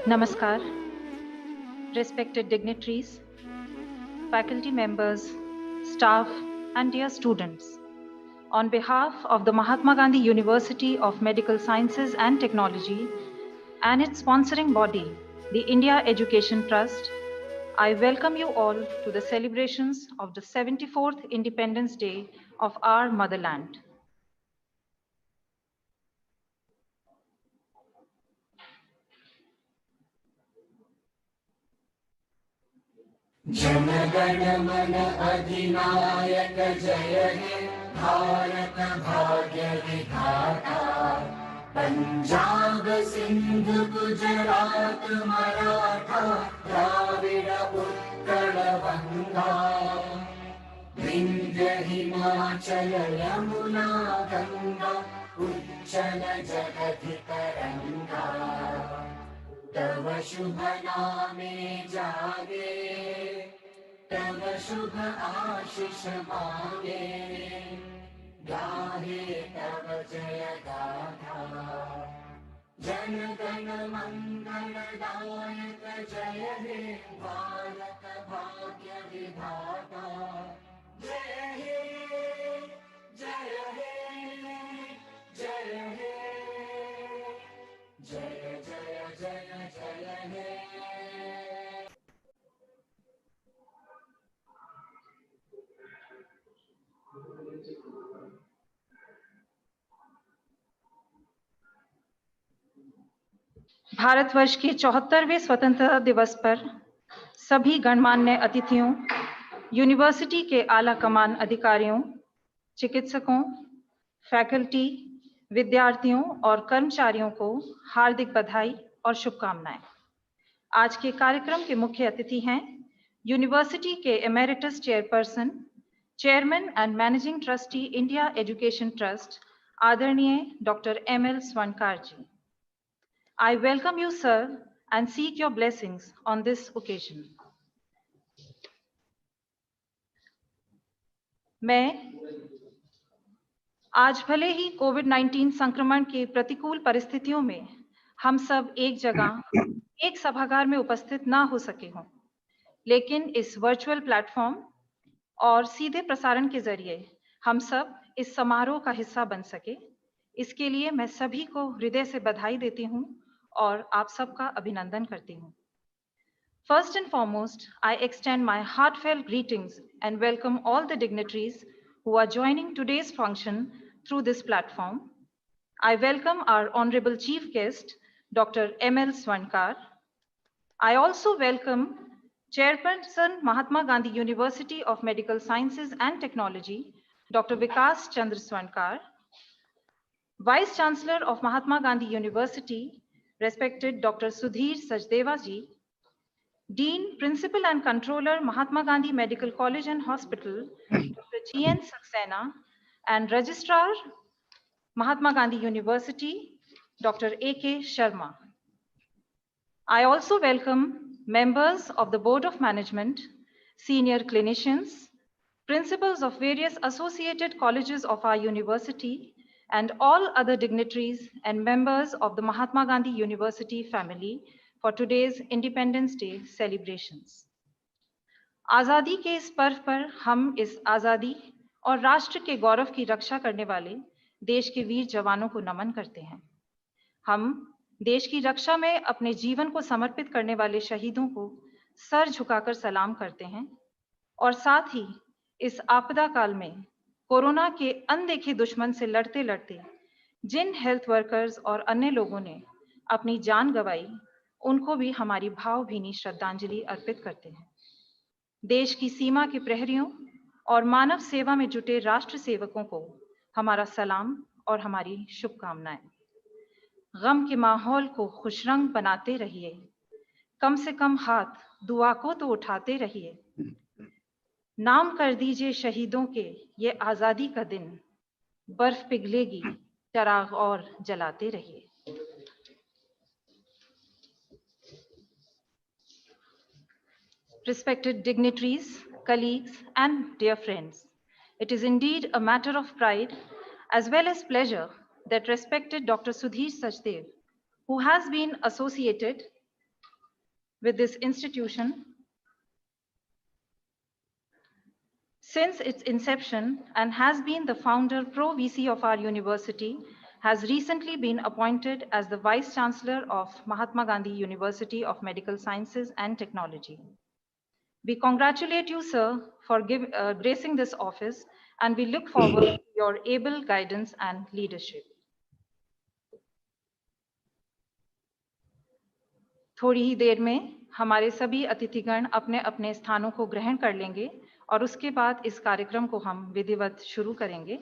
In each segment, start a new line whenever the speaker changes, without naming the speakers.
Namaskar, respected dignitaries, faculty members, staff, and dear students. On behalf of the Mahatma Gandhi University of Medical Sciences and Technology and its sponsoring body, the India Education Trust, I welcome you all to the celebrations of the 74th Independence Day of our motherland.
जनगण मन अधिनायक जय हे भारत भाग्य विधाता। पंजाब सिंध गुजरात मराठा द्राविड़ उत्कल गंगा। विंध्य हिमाचल यमुना गंगा उज्जल जगति तरंगा। तव शुभ नामे जागे तव शुभ आशीष मांगे। गाहे तव जय गाथा जन गण मंगल दायक जय हे भारत भाग्य विधाता। जय हे जय हे जय हे जय जय जय जय हे।
भारतवर्ष के 74वें स्वतंत्रता दिवस पर सभी गणमान्य अतिथियों, यूनिवर्सिटी के आला कमान अधिकारियों, चिकित्सकों, फैकल्टी, विद्यार्थियों और कर्मचारियों को हार्दिक बधाई और शुभकामनाएं। आज के कार्यक्रम के मुख्य अतिथि हैं यूनिवर्सिटी के emeritus chairperson, chairman and managing trustee India education Trust, आदरणीय doctor ML Swarnkar ji. I welcome you, sir, and seek your blessings on this occasion. मैं आज भले ही कोविड-19 संक्रमण के प्रतिकूल परिस्थितियों में हम सब एक जगह, एक सभागार में उपस्थित ना हो सके हों, लेकिन इस वर्चुअल प्लेटफॉर्म और सीधे प्रसारण के जरिए हम सब इस समारोह का हिस्सा बन सके, इसके लिए मैं सभी को हृदय से बधाई देती हूं और आप सबका अभिनंदन करती हूं। First and foremost, I extend my heartfelt greetings and welcome all the dignitaries who are joining today's function through this platform. I welcome our honorable chief guest, Dr. M.L. Swarnkar. I also welcome Chairperson Mahatma Gandhi University of Medical Sciences and Technology, Dr. Vikas Chandra Swarnkar, Vice Chancellor of Mahatma Gandhi University, respected Dr. Sudhir Sachdeva ji, Dean, Principal and Controller, Mahatma Gandhi Medical College and Hospital, Dr. G.N. Saxena, and Registrar, Mahatma Gandhi University, Dr. A.K. Sharma. I also welcome members of the Board of Management, senior clinicians, principals of various associated colleges of our university, and all other dignitaries and members of the Mahatma Gandhi University family for today's Independence Day celebrations. आजादी के इस पर्व पर हम इस आजादी और राष्ट्र के गौरव की रक्षा करने वाले देश के वीर जवानों को नमन करते हैं। हम देश की रक्षा में अपने जीवन को समर्पित करने वाले शहीदों को सर झुकाकर सलाम करते हैं और साथ ही इस आपदा काल में कोरोना के अनदेखे दुश्मन से लड़ते लड़ते जिन हेल्थ वर्कर्स और अन्य लोगों ने अपनी जान गंवाई, उनको भी हमारी भावभीनी श्रद्धांजलि अर्पित करते हैं। देश की सीमा के प्रहरियों और मानव सेवा में जुटे राष्ट्र सेवकों को हमारा सलाम और हमारी शुभकामनाएं। गम के माहौल को खुशरंग बनाते रहिए, कम से कम हाथ दुआ को तो उठाते रहिए। नाम कर दीजिए शहीदों के ये आजादी का दिन, बर्फ पिघलेगी चराग और जलाते रहिए। Respected dignitaries, colleagues, and dear friends, it is indeed a matter of pride as well as pleasure that respected Dr. Sudhir Sachdev, who has been associated with this institution since its inception and has been the founder pro VC of our university, has recently been appointed as the Vice Chancellor of Mahatma Gandhi University of Medical Sciences and Technology. We congratulate you, sir, for gracing this office, and we look forward to your able guidance and leadership. थोड़ी ही देर में हमारे सभी अतिथिगण अपने अपने स्थानों को ग्रहण कर लेंगे और उसके बाद इस कार्यक्रम को हम विधिवत शुरू करेंगे।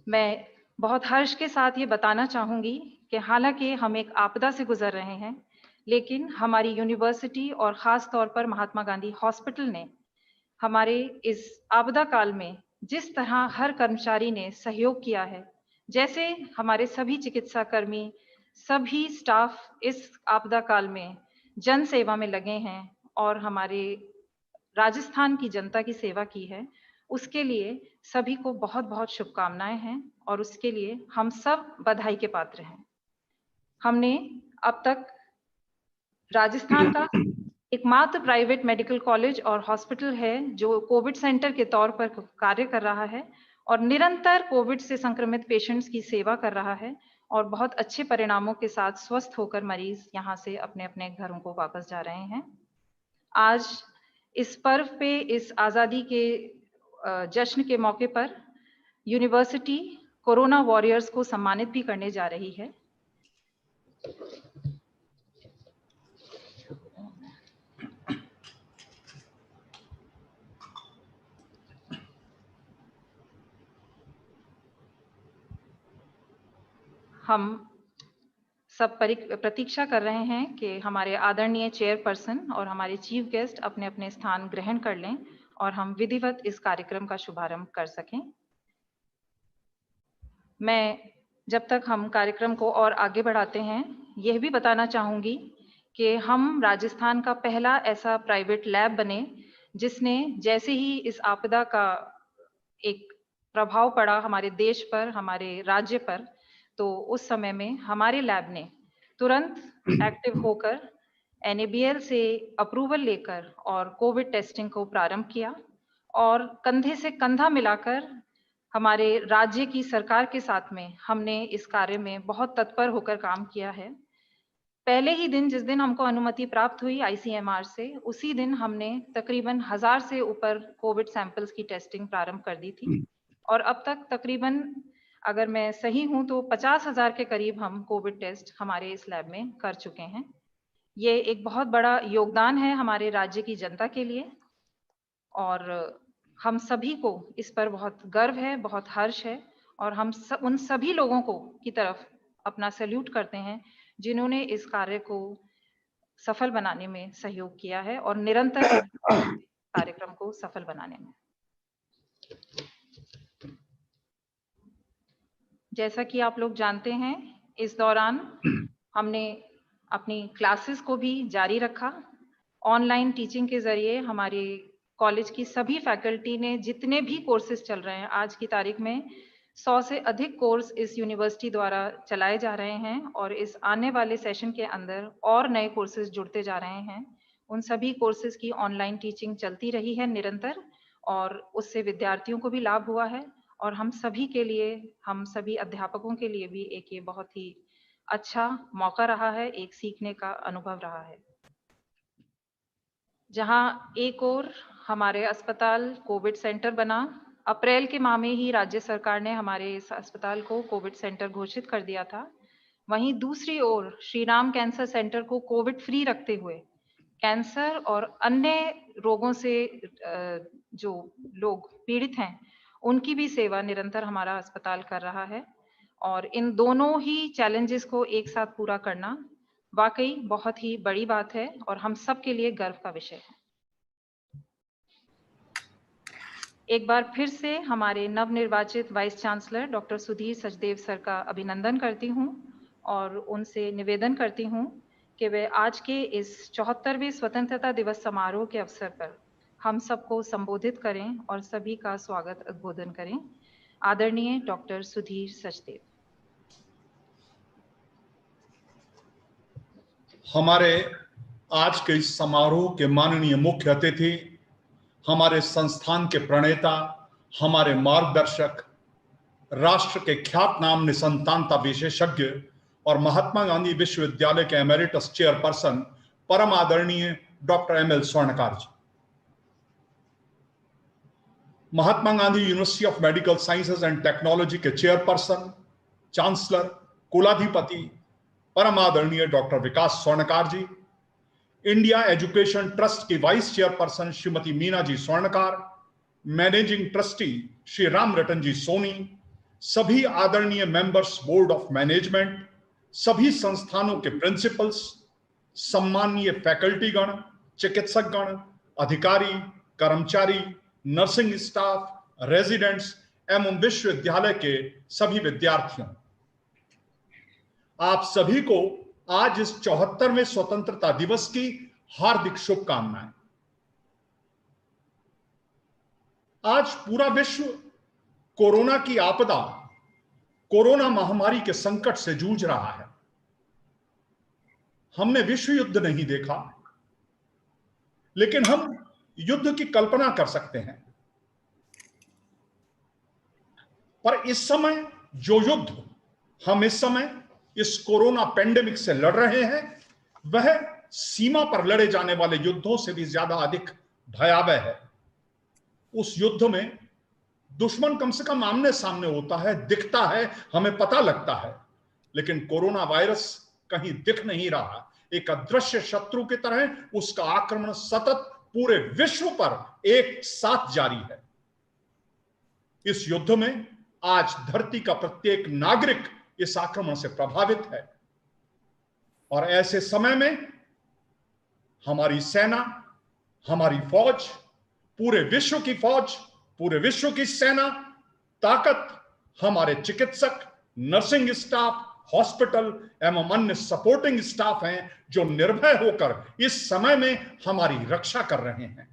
मैं बहुत हर्ष के साथ ये बताना चाहूंगी कि हालांकि हम एक आपदा से गुजर रहे हैं, लेकिन हमारी यूनिवर्सिटी और खास तौर पर महात्मा गांधी हॉस्पिटल ने हमारे इस आपदा काल में जिस तरह हर कर्मचारी ने सहयोग किया है, जैसे हमारे सभी चिकित्सा कर्मी, सभी स्टाफ इस आपदा काल में जन सेवा में लगे हैं और हमारे राजस्थान की जनता की सेवा की है, उसके लिए सभी को बहुत बहुत शुभकामनाएं हैं और उसके लिए हम सब बधाई के पात्र हैं। हमने अब तक राजस्थान का एकमात्र प्राइवेट मेडिकल कॉलेज और हॉस्पिटल है जो कोविड सेंटर के तौर पर कार्य कर रहा है और निरंतर कोविड से संक्रमित पेशेंट्स की सेवा कर रहा है और बहुत अच्छे परिणामों के साथ स्वस्थ होकर मरीज यहाँ से अपने अपने घरों को वापस जा रहे हैं। आज इस पर्व पे, इस आज़ादी के जश्न के मौके पर यूनिवर्सिटी कोरोना वॉरियर्स को सम्मानित भी करने जा रही है। हम सब प्रतीक्षा कर रहे हैं कि हमारे आदरणीय चेयरपर्सन और हमारे चीफ गेस्ट अपने अपने स्थान ग्रहण कर लें और हम विधिवत इस कार्यक्रम का शुभारंभ कर सकें। मैं जब तक हम कार्यक्रम को और आगे बढ़ाते हैं, यह भी बताना चाहूंगी कि हम राजस्थान का पहला ऐसा प्राइवेट लैब बने जिसने जैसे ही इस आपदा का एक प्रभाव पड़ा हमारे देश पर, हमारे राज्य पर, तो उस समय में हमारे लैब ने तुरंत एक्टिव होकर NABL से अप्रूवल लेकर और कोविड टेस्टिंग को प्रारंभ किया और कंधे से कंधा मिलाकर हमारे राज्य की सरकार के साथ में हमने इस कार्य में बहुत तत्पर होकर काम किया है। पहले ही दिन जिस दिन हमको अनुमति प्राप्त हुई ICMR से, उसी दिन हमने तकरीबन 1000 से ऊपर कोविड सैंपल्स की टेस्टिंग प्रारंभ कर दी थी और अब तक तकरीबन, अगर मैं सही हूं तो 50,000 के करीब हम कोविड टेस्ट हमारे इस लैब में कर चुके हैं। ये एक बहुत बड़ा योगदान है हमारे राज्य की जनता के लिए और हम सभी को इस पर बहुत गर्व है, बहुत हर्ष है और हम उन सभी लोगों को की तरफ अपना सैल्यूट करते हैं जिन्होंने इस कार्य को सफल बनाने में सहयोग किया है और निरंतर कार्यक्रम को सफल बनाने में। जैसा कि आप लोग जानते हैं, इस दौरान हमने अपनी क्लासेस को भी जारी रखा। ऑनलाइन टीचिंग के जरिए हमारे कॉलेज की सभी फैकल्टी ने जितने भी कोर्सेज चल रहे हैं, आज की तारीख में 100 से अधिक कोर्स इस यूनिवर्सिटी द्वारा चलाए जा रहे हैं और इस आने वाले सेशन के अंदर और नए कोर्सेज जुड़ते जा रहे हैं। उन सभी कोर्सेज की ऑनलाइन टीचिंग चलती रही है निरंतर और उससे विद्यार्थियों को भी लाभ हुआ है और हम सभी के लिए, हम सभी अध्यापकों के लिए भी एक ये बहुत ही अच्छा मौका रहा है, एक सीखने का अनुभव रहा है। जहां एक ओर हमारे अस्पताल कोविड सेंटर बना, अप्रैल के माह में ही राज्य सरकार ने हमारे इस अस्पताल को कोविड सेंटर घोषित कर दिया था, वहीं दूसरी ओर श्री राम कैंसर सेंटर को कोविड फ्री रखते हुए कैंसर और अन्य रोगों से जो लोग पीड़ित हैं उनकी भी सेवा निरंतर हमारा अस्पताल कर रहा है और इन दोनों ही चैलेंजेस को एक साथ पूरा करना वाकई बहुत ही बड़ी बात है और हम सब के लिए गर्व का विषय है। एक बार फिर से हमारे नवनिर्वाचित vice chancellor doctor Sudhir Sachdev sir का अभिनंदन करती हूं और उनसे निवेदन करती हूं कि वे आज के इस 74वें स्वतंत्रता दिवस समारोह के अवसर पर हम सबको संबोधित करें और सभी का स्वागत उद्बोधन करें। आदरणीय डॉक्टर सुधीर सचदेव।
हमारे आज के इस समारोह के माननीय मुख्य अतिथि, हमारे संस्थान के प्रणेता, हमारे मार्गदर्शक, राष्ट्र के ख्यातनाम निसंतानता विशेषज्ञ और महात्मा गांधी विश्वविद्यालय के एमेरिटस चेयरपर्सन परम आदरणीय doctor ML Swarnkar ji, Mahatma Gandhi university of medical sciences and technology के चेयरपर्सन, चांसलर, कुलाधिपति परम आदरणीय doctor Vikas Swarnkar ji, India education trust की vice chairperson Shrimati Meena ji Swarnkar, managing trustee Shri Ram Ratan ji Soni, सभी आदरणीय मेंबर्स बोर्ड ऑफ मैनेजमेंट, सभी संस्थानों के प्रिंसिपल्स, सम्माननीय फैकल्टीगण, चिकित्सकगण, अधिकारी, कर्मचारी, नर्सिंग स्टाफ, रेजिडेंट्स एवं विश्वविद्यालय के सभी विद्यार्थियों, आप सभी को आज इस 74वें स्वतंत्रता दिवस की हार्दिक शुभकामनाएं। आज पूरा विश्व कोरोना की आपदा, कोरोना महामारी के संकट से जूझ रहा है। हमने विश्व युद्ध नहीं देखा, लेकिन हम युद्ध की कल्पना कर सकते हैं। पर इस समय जो युद्ध हम इस समय इस कोरोना पेंडेमिक से लड़ रहे हैं, वह सीमा पर लड़े जाने वाले युद्धों से भी ज्यादा अधिक भयावह है। उस युद्ध में दुश्मन कम से कम आमने सामने होता है, दिखता है, हमें पता लगता है, लेकिन कोरोना वायरस कहीं दिख नहीं रहा। एक अदृश्य शत्रु की तरह उसका आक्रमण सतत पूरे विश्व पर एक साथ जारी है। इस युद्ध में आज धरती का प्रत्येक नागरिक इस आक्रमण से प्रभावित है, और ऐसे समय में हमारी सेना, हमारी फौज, पूरे विश्व की फौज, पूरे विश्व की सेना, ताकत, हमारे चिकित्सक, नर्सिंग स्टाफ, हॉस्पिटल एवं अन्य सपोर्टिंग स्टाफ हैं, जो निर्भय होकर इस समय में हमारी रक्षा कर रहे हैं।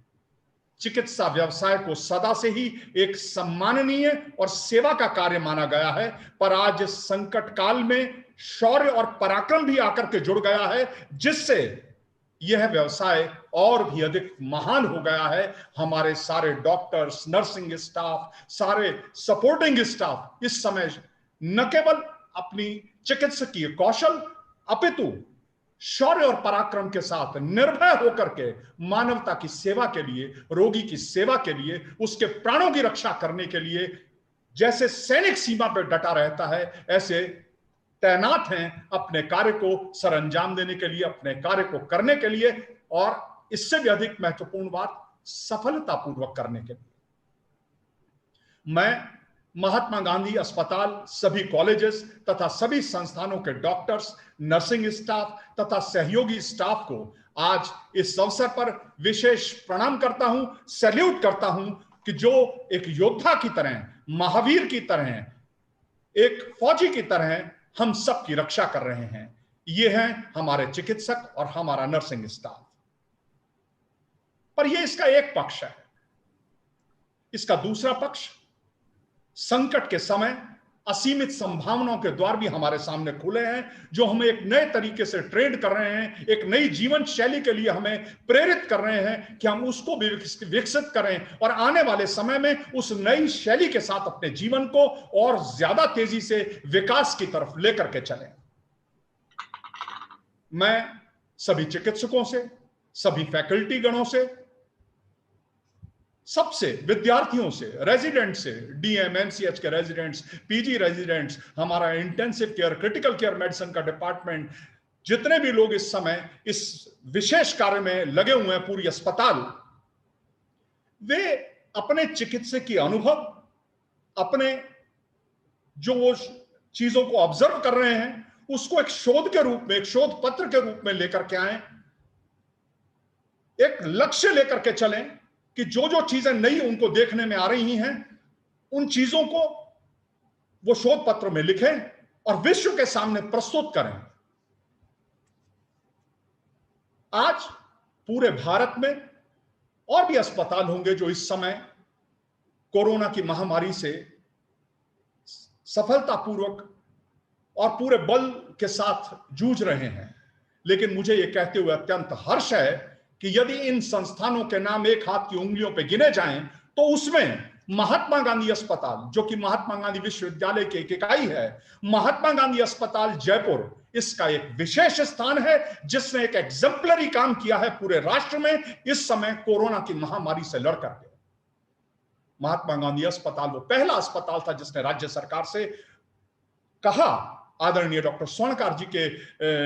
चिकित्सा व्यवसाय को सदा से ही एक सम्माननीय और सेवा का कार्य माना गया है, पर आज इस संकट काल में शौर्य और पराक्रम भी आकर के जुड़ गया है, जिससे यह व्यवसाय और भी अधिक महान हो गया है। हमारे सारे डॉक्टर्स, नर्सिंग स्टाफ, सारे सपोर्टिंग स्टाफ इस समय न केवल अपनी चिकित्सकीय कौशल अपितु शौर्य और पराक्रम के साथ निर्भय होकर के मानवता की सेवा के लिए, रोगी की सेवा के लिए, उसके प्राणों की रक्षा करने के लिए जैसे सैनिक सीमा पर डटा रहता है, ऐसे तैनात हैं अपने कार्य को सरअंजाम देने के लिए, अपने कार्य को करने के लिए, और इससे भी अधिक महत्वपूर्ण बात, सफलतापूर्वक करने के लिए। मैं महात्मा गांधी अस्पताल, सभी कॉलेजेस तथा सभी संस्थानों के डॉक्टर्स, नर्सिंग स्टाफ तथा सहयोगी स्टाफ को आज इस अवसर पर विशेष प्रणाम करता हूं, सैल्यूट करता हूं कि जो एक योद्धा की तरह, महावीर की तरह, एक फौजी की तरह हम सब की रक्षा कर रहे हैं। ये हैं हमारे चिकित्सक और हमारा नर्सिंग स्टाफ। पर यह इसका एक पक्ष है। इसका दूसरा पक्ष, संकट के समय असीमित संभावनाओं के द्वार भी हमारे सामने खुले हैं, जो हमें एक नए तरीके से ट्रेन कर रहे हैं, एक नई जीवन शैली के लिए हमें प्रेरित कर रहे हैं कि हम उसको भी विकसित करें और आने वाले समय में उस नई शैली के साथ अपने जीवन को और ज्यादा तेजी से विकास की तरफ लेकर के चलें। मैं सभी चिकित्सकों से, सभी फैकल्टी गणों से, सबसे, विद्यार्थियों से, रेजिडेंट से, डीएम, एमसीएच के रेजिडेंट्स, पीजी रेजिडेंट्स, हमारा intensive care, critical care medicine का डिपार्टमेंट, जितने भी लोग इस समय इस विशेष कार्य में लगे हुए हैं, पूरी अस्पताल, वे अपने चिकित्सकीय अनुभव, अपने जो वो चीजों को ऑब्जर्व कर रहे हैं, उसको एक शोध के रूप में, एक शोध पत्र के रूप में लेकर के आए, एक लक्ष्य लेकर के चलें कि जो जो चीजें नई उनको देखने में आ रही हैं, उन चीजों को वो शोध पत्र में लिखें और विश्व के सामने प्रस्तुत करें। आज पूरे भारत में और भी अस्पताल होंगे जो इस समय कोरोना की महामारी से सफलतापूर्वक और पूरे बल के साथ जूझ रहे हैं, लेकिन मुझे यह कहते हुए अत्यंत हर्ष है कि यदि इन संस्थानों के नाम एक हाथ की उंगलियों पर गिने जाएं तो उसमें महात्मा गांधी अस्पताल, जो कि महात्मा गांधी विश्वविद्यालय की एक इकाई है, महात्मा गांधी अस्पताल जयपुर, इसका एक विशेष स्थान है, जिसने एक एग्जाम्पलरी काम किया है पूरे राष्ट्र में इस समय कोरोना की महामारी से लड़कर के। महात्मा गांधी अस्पताल वो पहला अस्पताल था जिसने राज्य सरकार से कहा, आदरणीय डॉक्टर स्वर्णकार जी के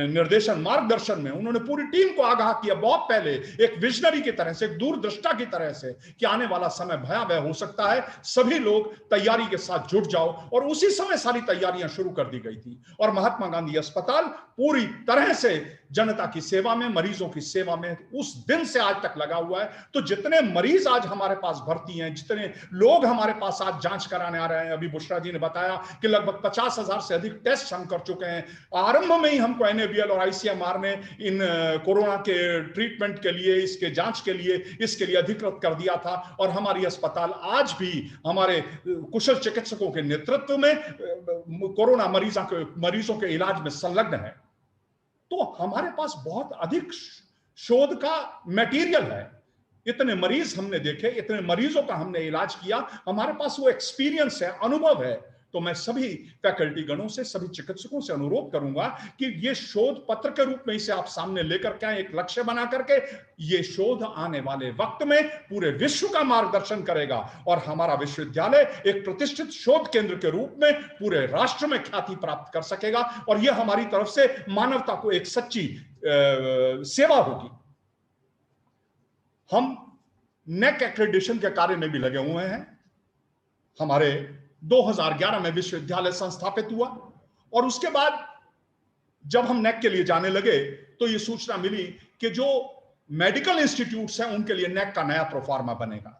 निर्देशन मार्गदर्शन में उन्होंने पूरी टीम को आगाह किया बहुत पहले, एक विजनरी की तरह से, एक दूरदृष्टा की तरह से, कि आने वाला समय भयावह हो सकता है, सभी लोग तैयारी के साथ जुट जाओ। और उसी समय सारी तैयारियां शुरू कर दी गई थी और महात्मा गांधी अस्पताल पूरी तरह से जनता की सेवा में, मरीजों की सेवा में उस दिन से आज तक लगा हुआ है। तो जितने मरीज आज हमारे पास भर्ती हैं, जितने लोग हमारे पास आज जांच कराने आ रहे हैं, अभी बुशरा जी ने बताया कि लगभग 50,000 से अधिक टेस्ट कर चुके हैं। आरंभ में ही हमको NABL और ICMR ने इन कोरोना के ट्रीटमेंट के लिए, इसके जांच के लिए, इसके लिए अधिकृत कर दिया था और हमारी अस्पताल आज भी हमारे कुशल चिकित्सकों के नेतृत्व में कोरोना मरीजों के इलाज में संलग्न है। तो हमारे पास बहुत अधिक शोध का मटेरियल है, इतने मरीज हमने देखे, इतने मरीजों का हमने इलाज किया, हमारे पास वो एक्सपीरियंस है, अनुभव है। तो मैं सभी फैकल्टी गणों से, सभी चिकित्सकों से अनुरोध करूंगा कि ये शोध पत्र के रूप में इसे आप सामने लेकर के आए, एक लक्ष्य बना करके। ये शोध आने वाले वक्त में पूरे विश्व का मार्गदर्शन करेगा और हमारा विश्वविद्यालय एक प्रतिष्ठित शोध केंद्र के रूप में पूरे राष्ट्र में ख्याति प्राप्त कर सकेगा और यह हमारी तरफ से मानवता को एक सच्ची सेवा होगी। हम नेक एक्रेडिटेशन के कार्य में भी लगे हुए हैं। हमारे 2011 में विश्वविद्यालय संस्थापित हुआ और उसके बाद जब हम नेक के लिए जाने लगे तो यह सूचना मिली कि जो मेडिकल इंस्टीट्यूट्स हैं उनके लिए नेक का नया प्रोफार्मा बनेगा।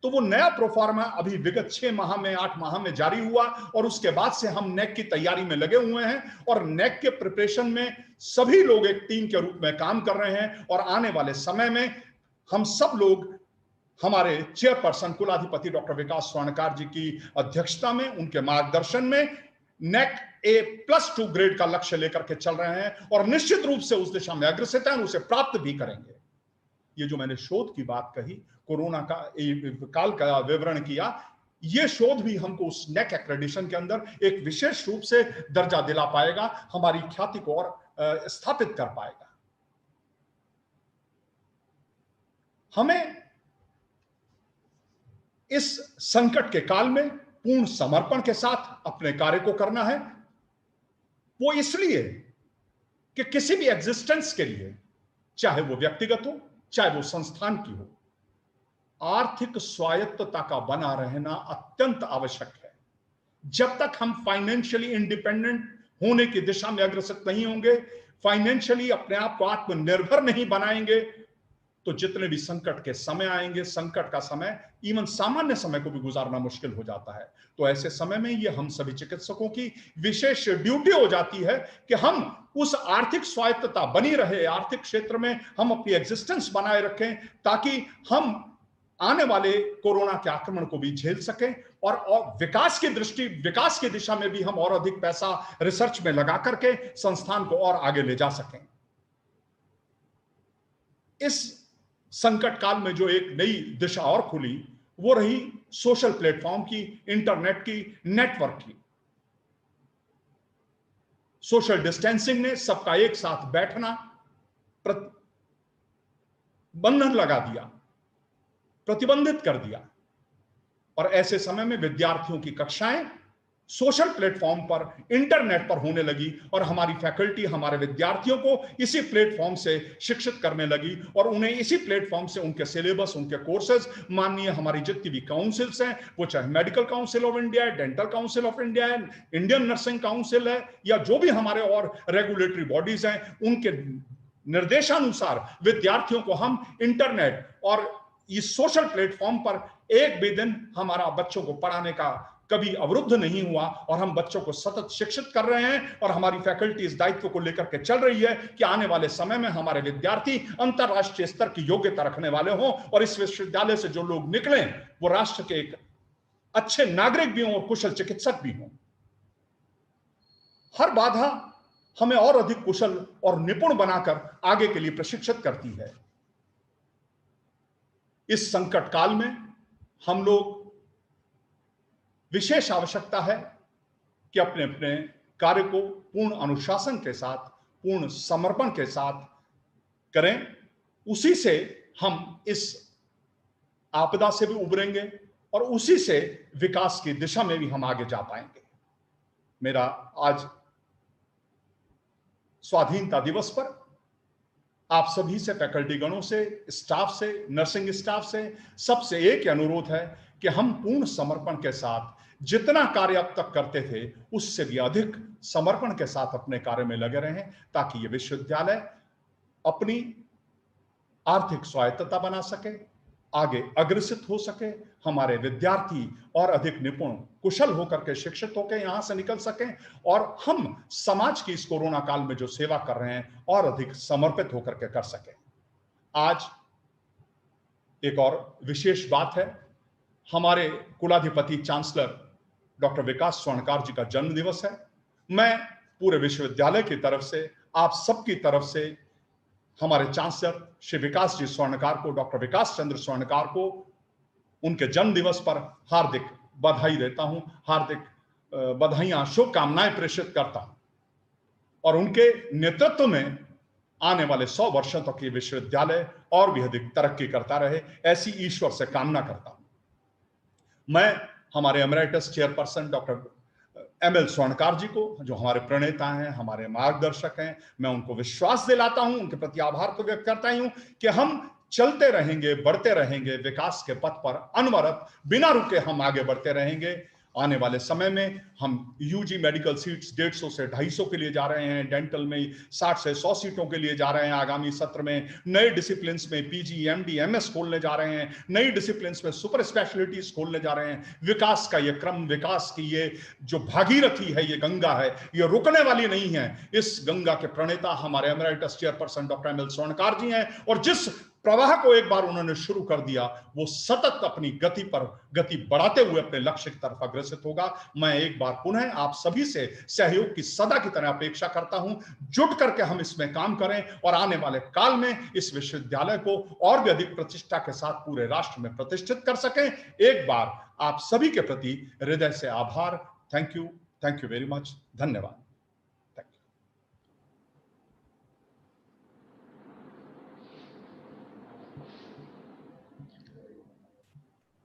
तो वो नया प्रोफार्मा अभी विगत 6 माह में, 8 माह में जारी हुआ और उसके बाद से हम नेक की तैयारी में लगे हुए हैं और नेक के प्रिपरेशन में सभी लोग एक टीम के रूप में काम कर रहे हैं और आने वाले समय में हम सब लोग हमारे चेयरपर्सन कुलाधिपति डॉक्टर विकास स्वर्णकार जी की अध्यक्षता में, उनके मार्गदर्शन में नेक A+2 ग्रेड का लक्ष्य लेकर के चल रहे हैं और निश्चित रूप से उस दिशा में अग्रसर हैं, उसे प्राप्त भी करेंगे। ये जो मैंने शोध की बात कही, कोरोना का काल का विवरण किया, ये शोध भी हमको उस नेक एक्रेडिटेशन के अंदर एक विशेष रूप से दर्जा दिला पाएगा, हमारी ख्याति को और स्थापित कर पाएगा। हमें इस संकट के काल में पूर्ण समर्पण के साथ अपने कार्य को करना है। वो इसलिए कि किसी भी एग्जिस्टेंस के लिए, चाहे वो व्यक्तिगत हो, चाहे वो संस्थान की हो, आर्थिक स्वायत्तता का बना रहना अत्यंत आवश्यक है। जब तक हम फाइनेंशियली इंडिपेंडेंट होने की दिशा में अग्रसर नहीं होंगे, फाइनेंशियली अपने आप को आत्मनिर्भर नहीं बनाएंगे, तो जितने भी संकट के समय आएंगे, संकट का समय इवन सामान्य समय को भी गुजारना मुश्किल हो जाता है। तो ऐसे समय में ये हम सभी चिकित्सकों की विशेष ड्यूटी हो जाती है कि हम उस आर्थिक स्वायत्तता बनी रहे, आर्थिक क्षेत्र में हम अपनी एग्जिस्टेंस बनाए रखें, ताकि हम आने वाले कोरोना के आक्रमण को भी झेल सकें और विकास की दिशा में भी हम और अधिक पैसा रिसर्च में लगा करके संस्थान को और आगे ले जा सकें। इस संकट काल में जो एक नई दिशा और खुली, वो रही सोशल प्लेटफॉर्म की, इंटरनेट की, नेटवर्क की। सोशल डिस्टेंसिंग ने सबका एक साथ बैठना बंधन लगा दिया, प्रतिबंधित कर दिया और ऐसे समय में विद्यार्थियों की कक्षाएं सोशल प्लेटफॉर्म पर, इंटरनेट पर होने लगी और हमारी फैकल्टी हमारे विद्यार्थियों को इसी प्लेटफॉर्म से शिक्षित करने लगी और उन्हें इसी प्लेटफॉर्म से उनके सिलेबस, उनके कोर्सेज, माननीय हमारी जितनी भी काउंसिल्स हैं, वो चाहे मेडिकल काउंसिल ऑफ इंडिया है, डेंटल काउंसिल ऑफ इंडिया है, इंडियन नर्सिंग काउंसिल है, या जो भी हमारे और रेगुलेटरी बॉडीज हैं, उनके निर्देशानुसार विद्यार्थियों को हम इंटरनेट और इस सोशल प्लेटफॉर्म पर एक भी दिन हमारा बच्चों को पढ़ाने का कभी अवरुद्ध नहीं हुआ और हम बच्चों को सतत शिक्षित कर रहे हैं और हमारी फैकल्टी इस दायित्व को लेकर के चल रही है कि आने वाले समय में हमारे विद्यार्थी अंतरराष्ट्रीय स्तर की योग्यता रखने वाले हों और इस विश्वविद्यालय से जो लोग निकलें वो राष्ट्र के एक अच्छे नागरिक भी हों और कुशल चिकित्सक भी हों। हर बाधा हमें और अधिक कुशल और निपुण बनाकर आगे के लिए प्रशिक्षित करती है। इस संकट काल में हम लोग विशेष आवश्यकता है कि अपने अपने कार्य को पूर्ण अनुशासन के साथ, पूर्ण समर्पण के साथ करें। उसी से हम इस आपदा से भी उबरेंगे और उसी से विकास की दिशा में भी हम आगे जा पाएंगे। मेरा आज स्वाधीनता दिवस पर आप सभी से, फैकल्टी गणों से, स्टाफ से, नर्सिंग स्टाफ से, सबसे एक अनुरोध है कि हम पूर्ण समर्पण के साथ जितना कार्य अब तक करते थे उससे भी अधिक समर्पण के साथ अपने कार्य में लगे रहें, ताकि ये विश्वविद्यालय अपनी आर्थिक स्वायत्तता बना सके, आगे अग्रसित हो सके, हमारे विद्यार्थी और अधिक निपुण कुशल होकर के शिक्षित होकर यहां से निकल सकें और हम समाज की इस कोरोना काल में जो सेवा कर रहे हैं और अधिक समर्पित होकर के कर सकें। आज एक और विशेष बात है, हमारे कुलाधिपति चांसलर डॉक्टर विकास स्वर्णकार जी का जन्म दिवस है। मैं पूरे विश्वविद्यालय की तरफ से, आप सबकी तरफ से हमारे चांसलर श्री विकास जी स्वर्णकार को, डॉक्टर विकास चंद्र स्वर्णकार को उनके जन्म दिवस पर हार्दिक बधाई देता हूं, हार्दिक बधाइयां, शुभकामनाएं प्रेषित करता हूं और उनके नेतृत्व में आने वाले 100 वर्षों तक ये विश्वविद्यालय और भी अधिक तरक्की करता रहे, ऐसी ईश्वर से कामना करता हूं। मैं हमारे emeritus chairperson doctor ML Swarnkar जी को, जो हमारे प्रणेता हैं, हमारे मार्गदर्शक हैं, मैं उनको विश्वास दिलाता हूं, उनके प्रति आभार को व्यक्त करता हूं कि हम चलते रहेंगे, बढ़ते रहेंगे, विकास के पथ पर अनवरत बिना रुके हम आगे बढ़ते रहेंगे। आने वाले समय में हम यूजी मेडिकल सीट्स 150 से 250 के लिए जा रहे हैं, डेंटल में 60 से 100 सीटों के लिए जा रहे हैं। आगामी सत्र में नए डिसिप्लिन्स में पीजी, एमडी, एमएस खोलने जा रहे हैं, नई डिसिप्लिन्स में सुपर स्पेशलिटीज खोलने जा रहे हैं। विकास का ये क्रम, विकास की ये जो भागीरथी है, ये गंगा है, ये रुकने वाली नहीं है। इस गंगा के प्रणेता हमारे emeritus chairperson doctor ML Swarnkar जी हैं और जिस प्रवाह को एक बार उन्होंने शुरू कर दिया, वो सतत अपनी गति बढ़ाते हुए अपने लक्ष्य की तरफ अग्रसित होगा। मैं एक बार पुनः आप सभी से सहयोग की सदा की तरह अपेक्षा करता हूं, जुट करके हम इसमें काम करें और आने वाले काल में इस विश्वविद्यालय को और भी अधिक प्रतिष्ठा के साथ पूरे राष्ट्र में प्रतिष्ठित कर सकें। एक बार आप सभी के प्रति हृदय से आभार। Thank you very much. धन्यवाद।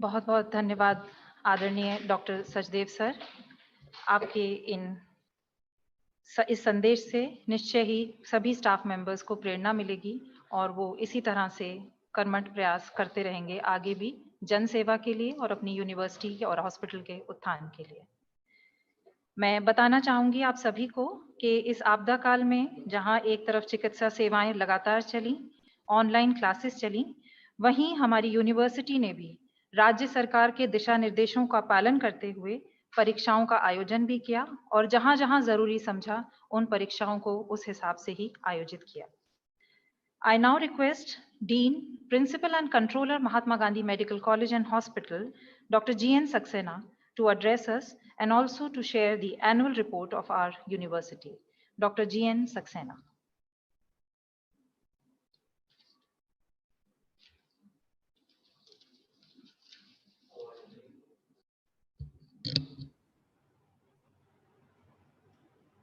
बहुत बहुत धन्यवाद आदरणीय डॉक्टर सचदेव सर। आपके इस संदेश से निश्चय ही सभी स्टाफ मेंबर्स को प्रेरणा मिलेगी और वो इसी तरह से कर्मठ प्रयास करते रहेंगे आगे भी जन सेवा के लिए और अपनी यूनिवर्सिटी और हॉस्पिटल के उत्थान के लिए। मैं बताना चाहूंगी आप सभी को कि इस आपदा काल में जहां एक तरफ चिकित्सा सेवाएं लगातार चली, ऑनलाइन क्लासेस चली, वहीं हमारी यूनिवर्सिटी ने भी राज्य सरकार के दिशा निर्देशों का पालन करते हुए परीक्षाओं का आयोजन भी किया और जहां जहां जरूरी समझा उन परीक्षाओं को उस हिसाब से ही आयोजित किया। I now request Dean, Principal and Controller Mahatma Gandhi Medical College and Hospital, Dr. G.N. Saxena, to address us and also to share the annual report of our university. Dr. G.N. Saxena.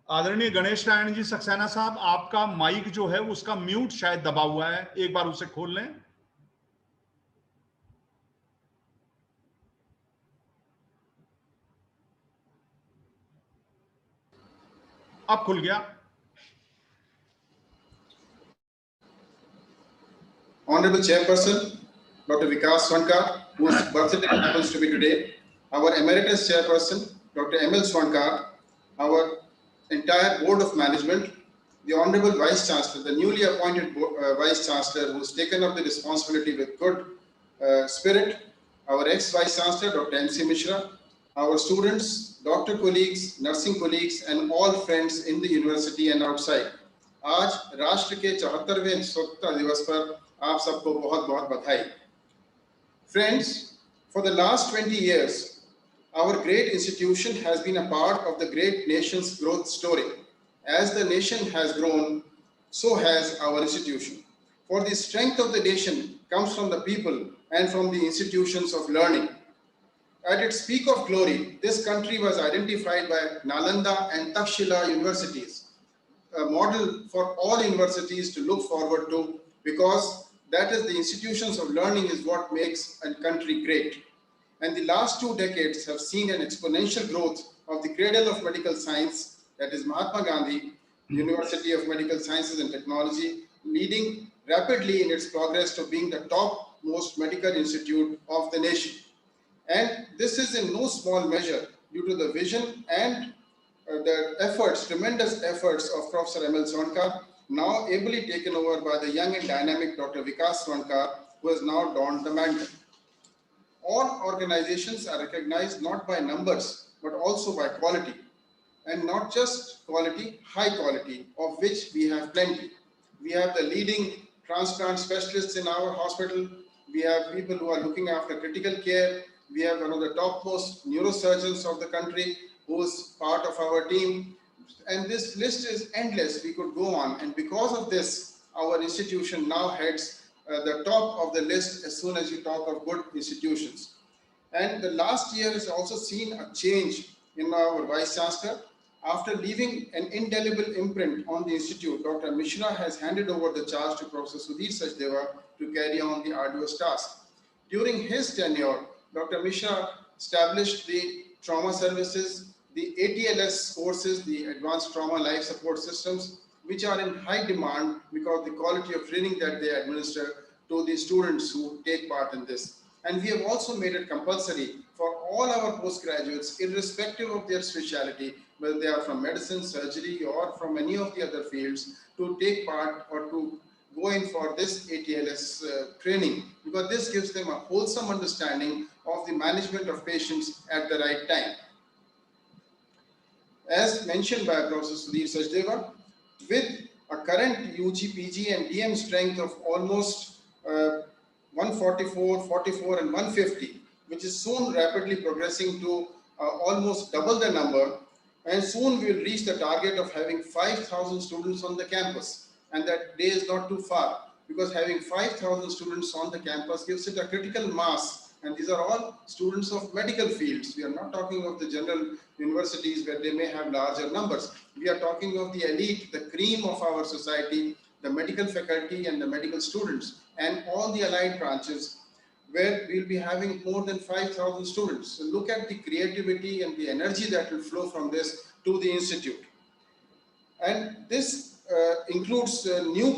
आदरणीय गणेश नारायण जी सक्सेना साहब, आपका mic जो है उसका mute शायद दबा हुआ है, एक बार उसे खोल लें। अब खुल गया।
Honorable Chairperson, Dr. Vikas Swankar, whose birthday happens to be today, our Emeritus Chairperson, Dr. M.L. Swankar, our entire Board of Management, the Honorable Vice Chancellor, the newly appointed Vice Chancellor, who's taken up the responsibility with good spirit, our ex-Vice Chancellor, Dr. M.C. Mishra, our students, doctor colleagues, nursing colleagues, and all friends in the university and outside. आज राष्ट्र के 74वें स्वतंत्रता दिवस पर आप सबको बहुत बहुत बधाई। Friends, for the last 20 years, our great institution has been a part of the great nation's growth story. as the nation has grown, so has our institution. For the strength of the nation comes from the people and from the institutions of learning. At its peak of glory, this country was identified by Nalanda and Takshila universities, a model for all universities to look forward to, because that is the institutions of learning is what makes a country great. And the last 2 decades have seen an exponential growth of the cradle of medical science, that is Mahatma Gandhi University of Medical Sciences and Technology, leading rapidly in its progress to being the topmost medical institute of the nation. And this is in no small measure due to the vision and the efforts, tremendous efforts of Professor M.L. Swankar, now ably taken over by the young and dynamic Dr. Vikas Swankar, who has now donned the mantle. All organizations are recognized not by numbers, but also by quality. And not just quality, high quality, of which we have plenty. We have the leading transplant specialists in our hospital. We have people who are looking after critical care. We have one of the topmost neurosurgeons of the country who is part of our team. And this list is endless. We could go on. And because of this, our institution now heads the top of the list as soon as you talk of good institutions. And the last year has also seen a change in our Vice Chancellor. After leaving an indelible imprint on the institute, Dr. Mishra has handed over the charge to Professor Sudhir Sachdeva to carry on the arduous task. During his tenure, Dr. Mishra established the trauma services, the ATLS courses, the Advanced Trauma Life Support Systems, which are in high demand because of the quality of training that they administer to the students who take part in this. And we have also made it compulsory for all our postgraduates, irrespective of their specialty, whether they are from medicine, surgery, or from any of the other fields, to take part or to go in for this ATLS training, because this gives them a wholesome understanding of the management of patients at the right time. As mentioned by Professor Sudhir Sachdeva, with a current UG, PG and DM strength of almost 144, 44 and 150, which is soon rapidly progressing to almost double the number, and soon we will reach the target of having 5,000 students on the campus. And that day is not too far, because having 5,000 students on the campus gives it a critical mass. And these are all students of medical fields. We are not talking of the general universities where they may have larger numbers. We are talking of the elite, the cream of our society, the medical faculty and the medical students, and all the allied branches, where we'll be having more than 5,000 students. So look at the creativity and the energy that will flow from this to the institute. And this includes new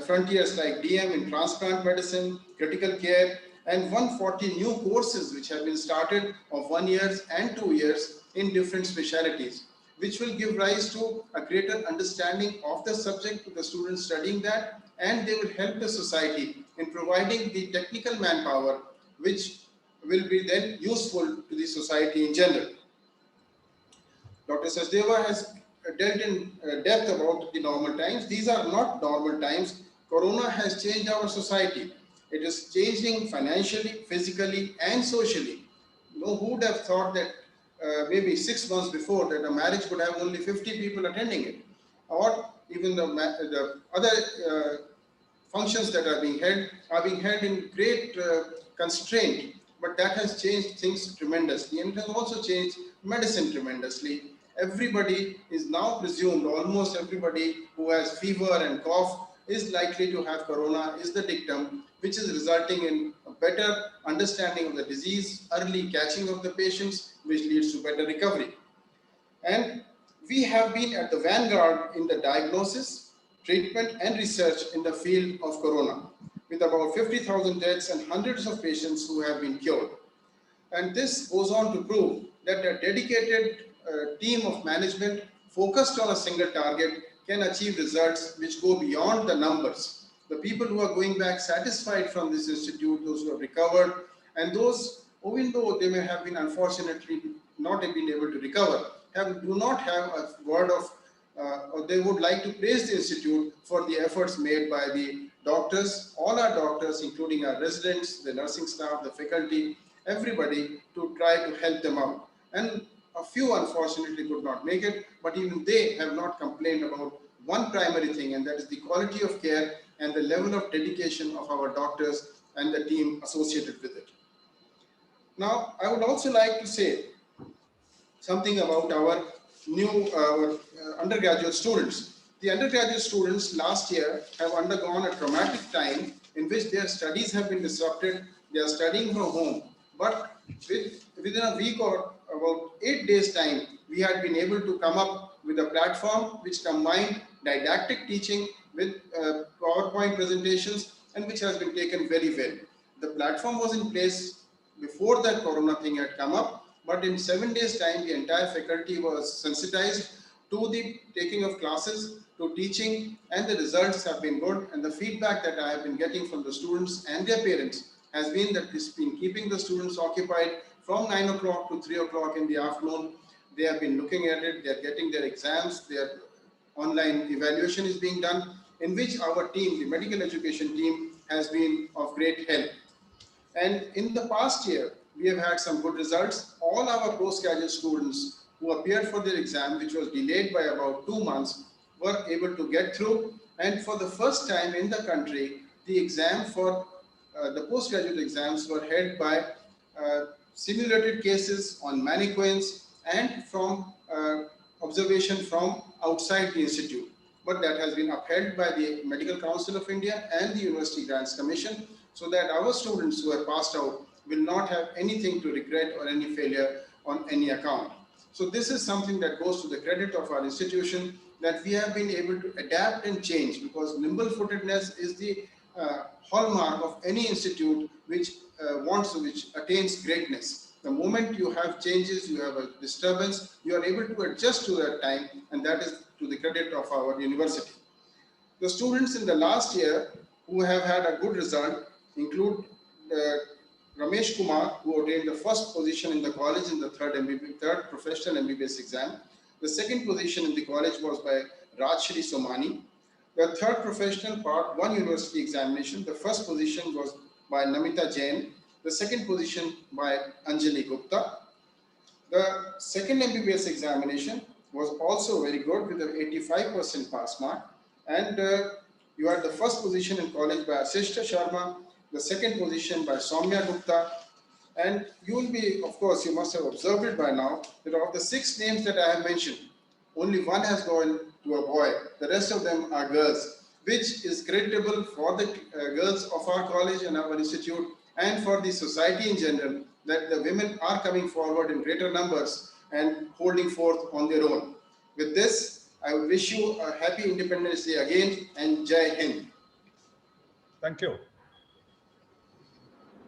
frontiers like DM in transplant medicine, critical care, and 140 new courses which have been started of 1 year and 2 years in different specialties, which will give rise to a greater understanding of the subject to the students studying that, and they will help the society in providing the technical manpower which will be then useful to the society in general. Dr. Sachdeva has dealt in depth about the normal times. These are not normal times. Corona has changed our society. It is changing financially, physically, and socially. No, who would have thought that maybe 6 months before that a marriage would have only 50 people attending it, or even the other functions that are being held in great constraint. But that has changed things tremendously, and it has also changed medicine tremendously. Everybody is now presumed, almost everybody who has fever and cough is likely to have corona, is the dictum, which is resulting in a better understanding of the disease, early catching of the patients, which leads to better recovery. And we have been at the vanguard in the diagnosis, treatment and research in the field of corona, with about 50,000 deaths and hundreds of patients who have been cured. And this goes on to prove that a dedicated team of management focused on a single target can achieve results which go beyond the numbers. The people who are going back satisfied from this institute, those who have recovered, and those, even though they may have been unfortunately not been able to recover, do not have a word of, or they would like to praise the institute for the efforts made by the doctors, all our doctors, including our residents, the nursing staff, the faculty, everybody, to try to help them out. And a few unfortunately could not make it, but even they have not complained about one primary thing, and that is the quality of care and the level of dedication of our doctors and the team associated with it. Now, I would also like to say something about our undergraduate students. The undergraduate students last year have undergone a traumatic time in which their studies have been disrupted. They are studying from home, but within a week or about 8 days time, we had been able to come up with a platform which combined didactic teaching with PowerPoint presentations, and which has been taken very well. The platform was in place before that corona thing had come up, but in 7 days time, the entire faculty was sensitized to the taking of classes, to teaching, and the results have been good. And the feedback that I have been getting from the students and their parents has been that it's been keeping the students occupied from 9 o'clock to 3 o'clock in the afternoon. They have been looking at it, they're getting their exams, their online evaluation is being done, in which our team, the medical education team, has been of great help. And in the past year, we have had some good results. All our postgraduate students who appeared for their exam, which was delayed by about 2 months, were able to get through. And for the first time in the country, the exam for the postgraduate exams were held by simulated cases on mannequins and from observation from outside the institute. But that has been upheld by the Medical Council of India and the University Grants Commission, so that our students who have passed out will not have anything to regret or any failure on any account. So this is something that goes to the credit of our institution, that we have been able to adapt and change, because nimble-footedness is the hallmark of any institute which which attains greatness. The moment you have changes, you have a disturbance, you are able to adjust to that time, and that is to the credit of our university. The students in the last year who have had a good result include Ramesh Kumar, who attained the first position in the college in the third professional MBBS exam. The second position in the college was by Rajshri Somani. The third professional part 1 university examination, the first position was by Namita Jain. The second position by Anjali Gupta. The second MBBS examination was also very good with an 85% pass mark. And you had the first position in college by Asishta Sharma, the second position by Soumya Gupta. And you will be, of course, you must have observed it by now, that of the 6 names that I have mentioned, only 1 has gone to a boy. The rest of them are girls, which is creditable for the girls of our college and our institute, and for the society in general, that the women are coming forward in greater numbers and holding forth on their own. With this, I would wish you a happy Independence Day again, and Jai Hind.
Thank you.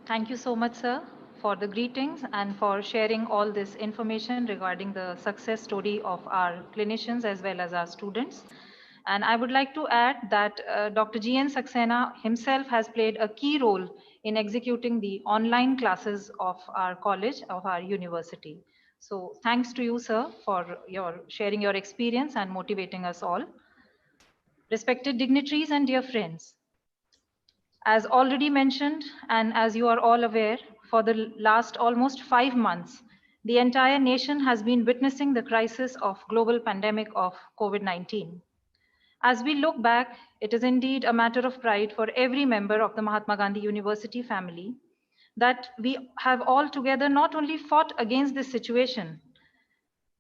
Thank you so much, sir, for the greetings and for sharing all this information regarding the success story of our clinicians as well as our students. And I would like to add that Dr. G.N. Saxena himself has played a key role in executing the online classes of our college, of our university. So thanks to you, sir, for your sharing your experience and motivating us all. Respected dignitaries and dear friends, as already mentioned, and as you are all aware, for the last almost 5 months, the entire nation has been witnessing the crisis of global pandemic of COVID-19. As we look back, it is indeed a matter of pride for every member of the Mahatma Gandhi University family that we have all together not only fought against this situation,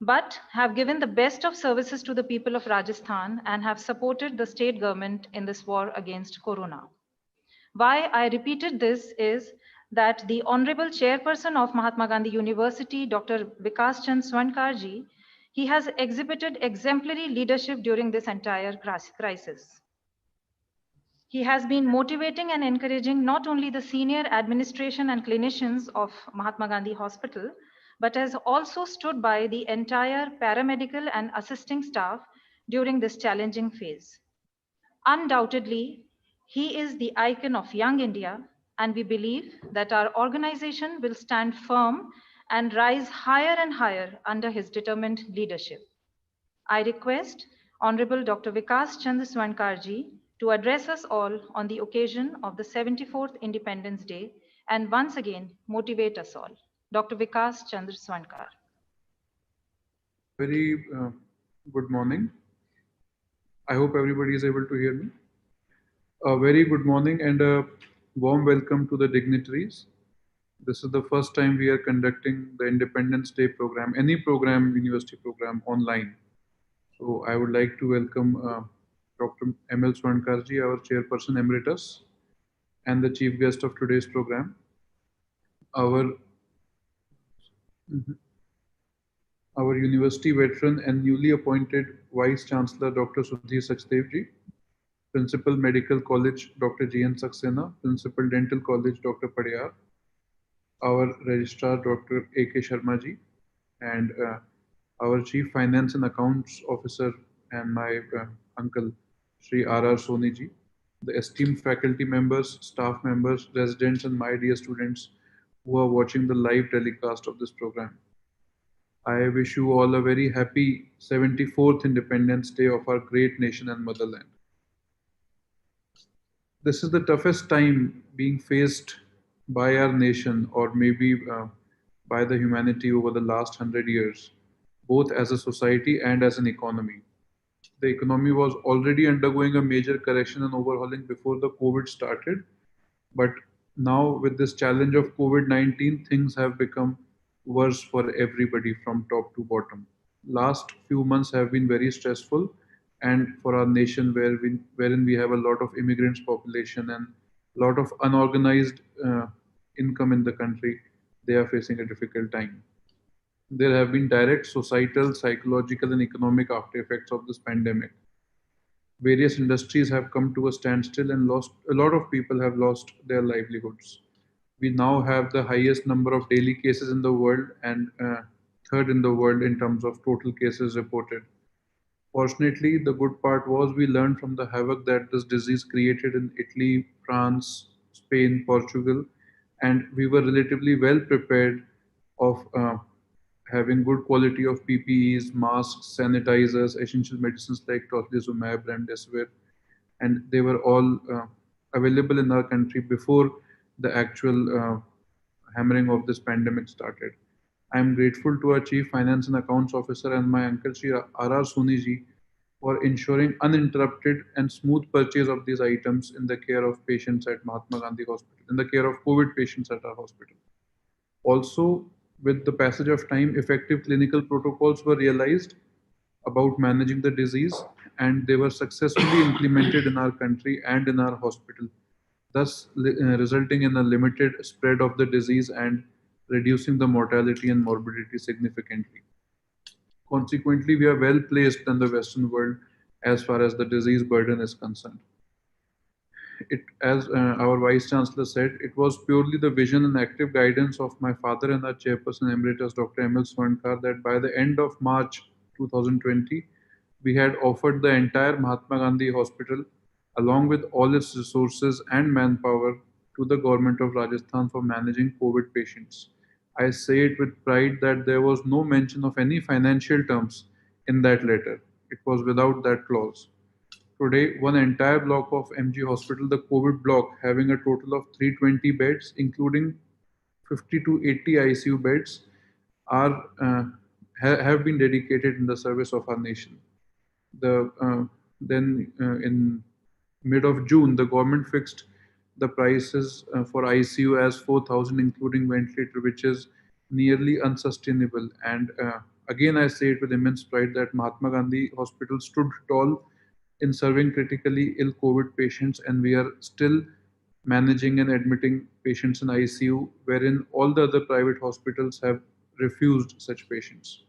but have given the best of services to the people of Rajasthan and have supported the state government in this war against Corona. Why I repeated this is that the Honorable Chairperson of Mahatma Gandhi University, Dr. Vikas Chand Swarnkar ji, he has exhibited exemplary leadership during this entire crisis. He has been motivating and encouraging not only the senior administration and clinicians of Mahatma Gandhi Hospital, but has also stood by the entire paramedical and assisting staff during this challenging phase. Undoubtedly, he is the icon of young India, and we believe that our organization will stand firm and rise higher and higher under his determined leadership. I request Honorable Dr. Vikas Chandra Swarnkar ji to address us all on the occasion of the 74th Independence Day and once again motivate us all. Dr. Vikas Chandra Swarnkar.
Very good morning. I hope everybody is able to hear me. A very good morning and a warm welcome to the dignitaries. This is the first time we are conducting the Independence Day program, any program, university program online. So I would like to welcome Dr. ML Swarnkarji, our chairperson emeritus, and the chief guest of today's program, our our university veteran and newly appointed Vice Chancellor Dr. Sudhir Sachdevji, Principal Medical College Dr. G.N. Saxena, Principal Dental College Dr. Padiyar, our Registrar Dr. A.K. Sharma ji, and our Chief Finance and Accounts Officer and my uncle Sri R.R. Soni ji, the esteemed faculty members, staff members, residents, and my dear students who are watching the live telecast of this program. I wish you all a very happy 74th Independence Day of our great nation and motherland. This is the toughest time being faced by our nation, or maybe by the humanity over the last 100 years, both as a society and as an economy. The economy was already undergoing a major correction and overhauling before the COVID started, but now with this challenge of COVID-19, things have become worse for everybody from top to bottom. Last few months have been very stressful, and for our nation, wherein we have a lot of immigrants population and a lot of unorganized income in the country, they are facing a difficult time. There have been direct societal, psychological, and economic after effects of this pandemic. Various industries have come to a standstill, and a lot of people have lost their livelihoods. We now have the highest number of daily cases in the world, and third in the world in terms of total cases reported. Fortunately, the good part was we learned from the havoc that this disease created in Italy, France, Spain, Portugal, and we were relatively well prepared of having good quality of PPEs, masks, sanitizers, essential medicines like tocilizumab, remdesivir, and they were all available in our country before the actual hammering of this pandemic started. I am grateful to our Chief Finance and Accounts Officer and my uncle Sri R.R. Soni ji for ensuring uninterrupted and smooth purchase of these items in the care of patients at Mahatma Gandhi Hospital, in the care of COVID patients at our hospital. Also, with the passage of time, effective clinical protocols were realized about managing the disease, and they were successfully implemented in our country and in our hospital, thus resulting in a limited spread of the disease and reducing the mortality and morbidity significantly. Consequently, we are well placed in the Western world as far as the disease burden is concerned. As our Vice Chancellor said, it was purely the vision and active guidance of my father and our Chairperson Emeritus Dr. ML Swarnkar that by the end of March 2020, we had offered the entire Mahatma Gandhi Hospital, along with all its resources and manpower, to the government of Rajasthan for managing COVID patients. I say it with pride that there was no mention of any financial terms in that letter. It was without that clause. Today, one entire block of MG Hospital, the COVID block, having a total of 320 beds, including 50 to 80 ICU beds, are have been dedicated in the service of our nation. In mid of June, the government fixed the prices for ICU as 4,000, including ventilator, which is nearly unsustainable. And again, I say it with immense pride that Mahatma Gandhi Hospital stood tall in serving critically ill COVID patients, and we are still managing and admitting patients in ICU, wherein all the other private hospitals have refused such patients.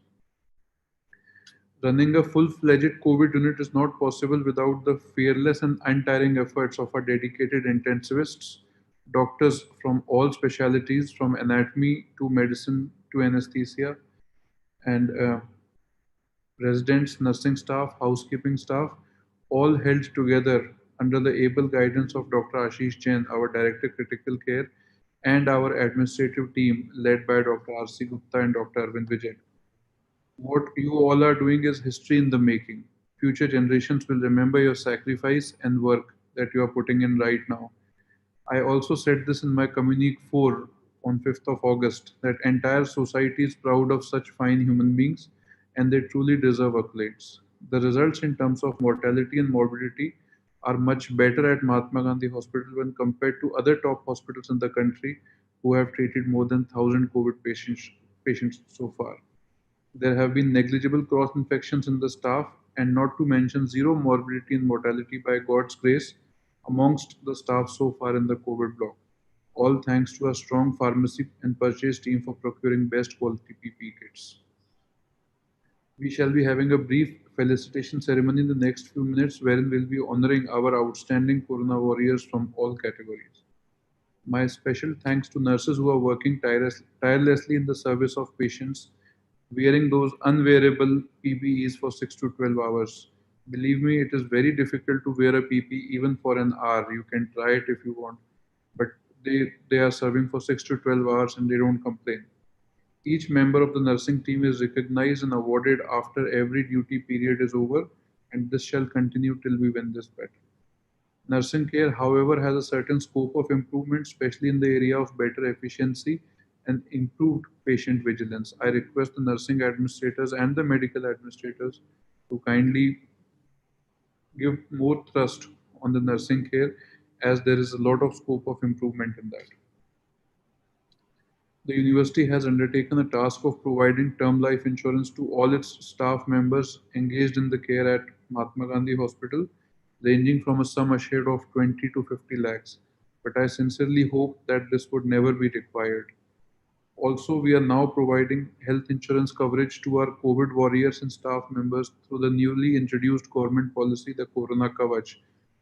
Running a full-fledged COVID unit is not possible without the fearless and untiring efforts of our dedicated intensivists, doctors from all specialties, from anatomy to medicine to anesthesia, and residents, nursing staff, housekeeping staff, all held together under the able guidance of Dr. Ashish Jain, our Director Critical Care, and our administrative team led by Dr. R.C. Gupta and Dr. Arvind Vijay. What you all are doing is history in the making. Future generations will remember your sacrifice and work that you are putting in right now. I also said this in my Communique 4 on 5th of August that entire society is proud of such fine human beings, and they truly deserve accolades. The results in terms of mortality and morbidity are much better at Mahatma Gandhi Hospital when compared to other top hospitals in the country who have treated more than 1,000 COVID patients so far. There have been negligible cross infections in the staff, and not to mention zero morbidity and mortality by God's grace amongst the staff so far in the COVID block. All thanks to a strong pharmacy and purchase team for procuring best quality PPE kits. We shall be having a brief felicitation ceremony in the next few minutes wherein we'll be honoring our outstanding Corona warriors from all categories. My special thanks to nurses who are working tirelessly in the service of patients, wearing those unwearable PPEs for 6 to 12 hours. Believe me, it is very difficult to wear a PPE even for an hour. You can try it if you want, but they are serving for 6 to 12 hours and they don't complain. Each member of the nursing team is recognized and awarded after every duty period is over, and this shall continue till we win this battle. Nursing care, however, has a certain scope of improvement, especially in the area of better efficiency and improved patient vigilance. I request the nursing administrators and the medical administrators to kindly give more thrust on the nursing care, as there is a lot of scope of improvement in that. The university has undertaken the task of providing term life insurance to all its staff members engaged in the care at Mahatma Gandhi Hospital, ranging from a sum assured of 20 to 50 lakhs. But I sincerely hope that this would never be required. Also, we are now providing health insurance coverage to our COVID warriors and staff members through the newly introduced government policy, the Corona Kavach,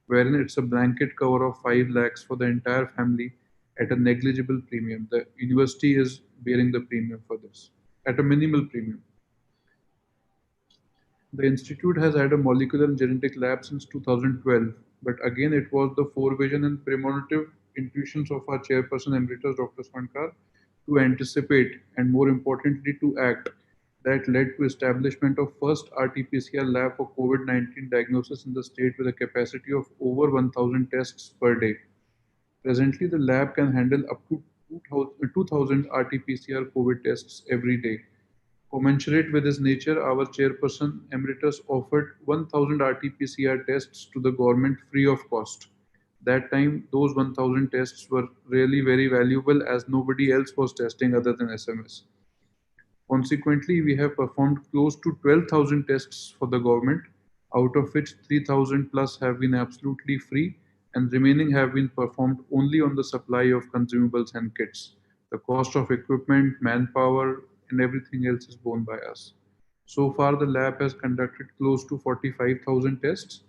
wherein it's a blanket cover of 5 lakhs for the entire family at a negligible premium. The university is bearing the premium for this at a minimal premium. The institute has had a molecular and genetic lab since 2012, but again it was the forevision and premonitive intuitions of our chairperson emeritus Dr. Swankar to anticipate and more importantly to act that led to establishment of first RT-PCR lab for COVID-19 diagnosis in the state with a capacity of over 1,000 tests per day. Presently, the lab can handle up to 2,000 RT-PCR COVID tests every day. Commensurate with his nature, our chairperson emeritus offered 1,000 RT-PCR tests to the government free of cost. That time, those 1,000 tests were really very valuable as nobody else was testing other than SMS. Consequently, we have performed close to 12,000 tests for the government, out of which 3,000 plus have been absolutely free and remaining have been performed only on the supply of consumables and kits. The cost of equipment, manpower, and everything else is borne by us. So far, the lab has conducted close to 45,000 tests,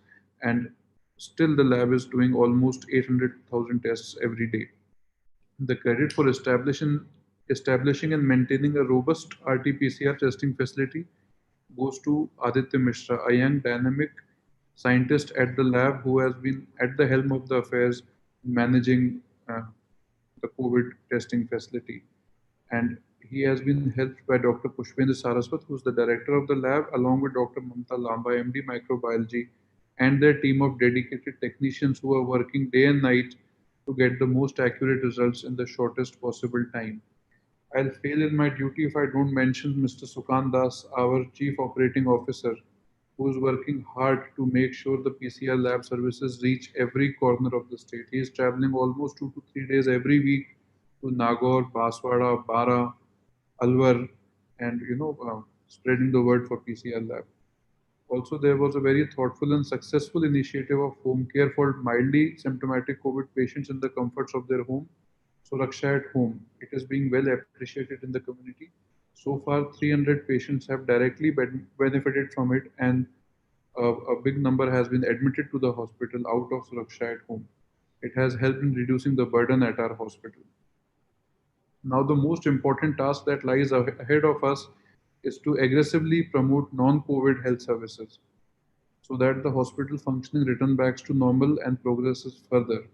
and still the lab is doing almost 800,000 tests every day. The credit for establishing and maintaining a robust RT-PCR testing facility goes to Aditya Mishra, a young dynamic scientist at the lab who has been at the helm of the affairs managing the COVID testing facility. And he has been helped by Dr. Pushpendra Saraswat, who is the director of the lab, along with Dr. Mamta Lamba, MD Microbiology, and their team of dedicated technicians who are working day and night to get the most accurate results in the shortest possible time. I'll fail in my duty if I don't mention Mr. Sukan Das, our Chief Operating Officer, who is working hard to make sure the PCR lab services reach every corner of the state. He is traveling almost 2 to 3 days every week to Nagaur, Baswada, Bara, Alwar, and spreading the word for PCR lab. Also, there was a very thoughtful and successful initiative of home care for mildly symptomatic COVID patients in the comforts of their home, Suraksha at Home. It is being well appreciated in the community. So far, 300 patients have directly benefited from it, and a big number has been admitted to the hospital out of Suraksha at Home. It has helped in reducing the burden at our hospital. Now, the most important task that lies ahead of us is to aggressively promote non-COVID health services so that the hospital functioning return back to normal and progresses further.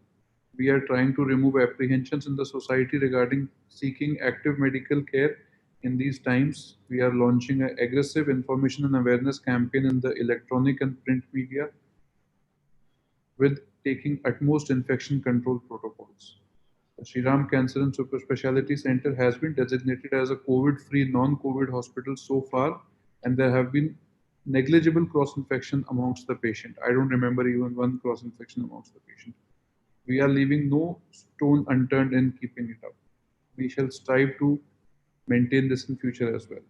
We are trying to remove apprehensions in the society regarding seeking active medical care in these times. We are launching an aggressive information and awareness campaign in the electronic and print media with taking utmost infection control protocols. The Shriram Cancer and Super Speciality Center has been designated as a COVID-free non-COVID hospital so far, and there have been negligible cross-infection amongst the patient. I don't remember even one cross-infection amongst the patient. We are leaving no stone unturned in keeping it up. We shall strive to maintain this in future as well.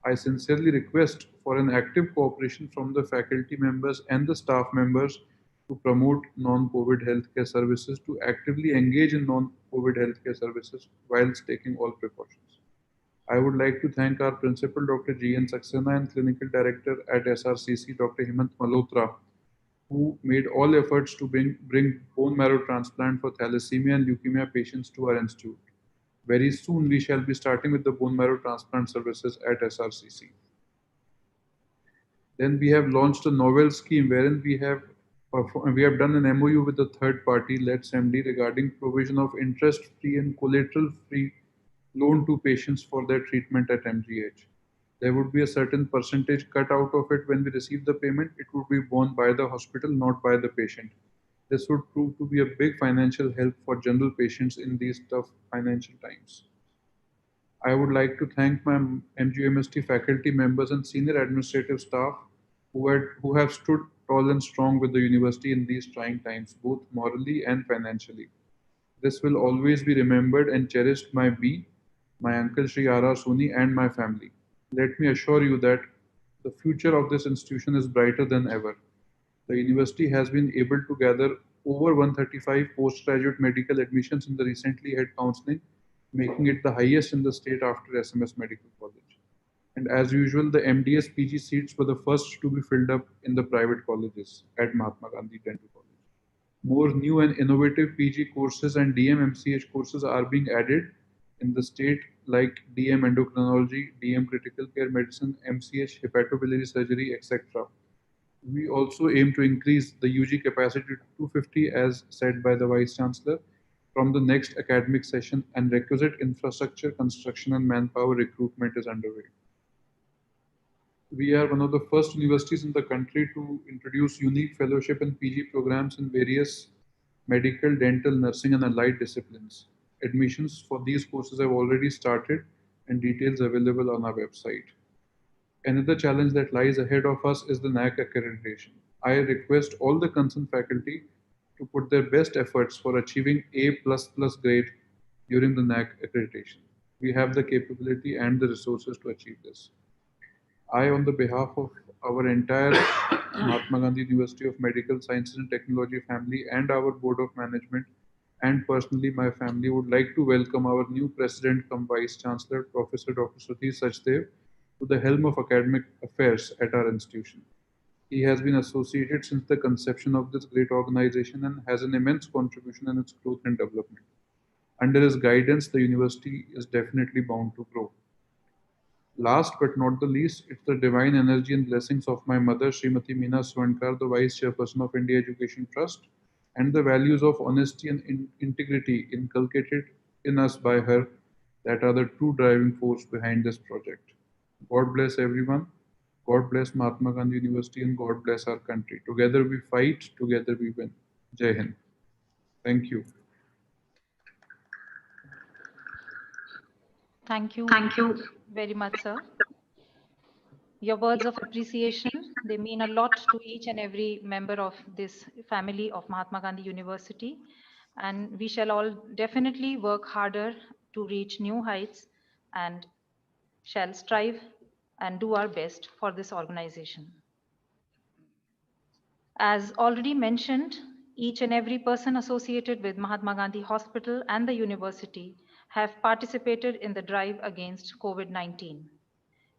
I sincerely request for an active cooperation from the faculty members and the staff members to promote non-COVID healthcare services, to actively engage in non-COVID healthcare services whilst taking all precautions. I would like to thank our principal, Dr. G.N. Saxena, and clinical director at SRCC, Dr. Hemant Malhotra, who made all efforts to bring bone marrow transplant for thalassemia and leukemia patients to our institute. Very soon, we shall be starting with the bone marrow transplant services at SRCC. Then we have launched a novel scheme wherein we have done an MOU with the third party, Let's MD, regarding provision of interest-free and collateral-free loan to patients for their treatment at MGH. There would be a certain percentage cut out of it when we receive the payment. It would be borne by the hospital, not by the patient. This would prove to be a big financial help for general patients in these tough financial times. I would like to thank my MGMST faculty members and senior administrative staff who have stood tall and strong with the university in these trying times, both morally and financially. This will always be remembered and cherished by me, my uncle Sri R.R. Soni, and my family. Let me assure you that the future of this institution is brighter than ever. The university has been able to gather over 135 postgraduate medical admissions in the recently held counseling, making it the highest in the state after SMS Medical College. And as usual, the MDS PG seats were the first to be filled up in the private colleges at Mahatma Gandhi Dental College. More new and innovative PG courses and DM MCH courses are being added in the state, like DM Endocrinology, DM Critical Care Medicine, MCH Hepatobiliary Surgery, etc. We also aim to increase the UG capacity to 250, as said by the Vice Chancellor, from the next academic session, and requisite infrastructure construction and manpower recruitment is underway. We are one of the first universities in the country to introduce unique fellowship and PG programs in various medical, dental, nursing, and allied disciplines. Admissions for these courses have already started, and details available on our website. Another challenge that lies ahead of us is the NAC accreditation. I request all the concerned faculty to put their best efforts for achieving A++ grade during the NAC accreditation. We have the capability and the resources to achieve this. I, on the behalf of our entire Mahatma Gandhi University of Medical Sciences and Technology family and our Board of Management, and personally my family, would like to welcome our new President cum Vice Chancellor, Professor Dr. Satish Sachdev, to the helm of academic affairs at our institution. He has been associated since the conception of this great organization and has an immense contribution in its growth and development. Under his guidance, the university is definitely bound to grow. Last but not the least, it's the divine energy and blessings of my mother, Srimati Meena Swankar, the Vice Chairperson of India Education Trust, and the values of honesty and integrity inculcated in us by her that are the true driving force behind this project. God bless everyone. God bless Mahatma Gandhi University, and God bless our country. Together we fight, together we win. Jai Hind. Thank you.
Thank you very much, sir. Your words of appreciation, they mean a lot to each and every member of this family of Mahatma Gandhi University. And we shall all definitely work harder to reach new heights and shall strive and do our best for this organization. As already mentioned, each and every person associated with Mahatma Gandhi Hospital and the university have participated in the drive against COVID-19.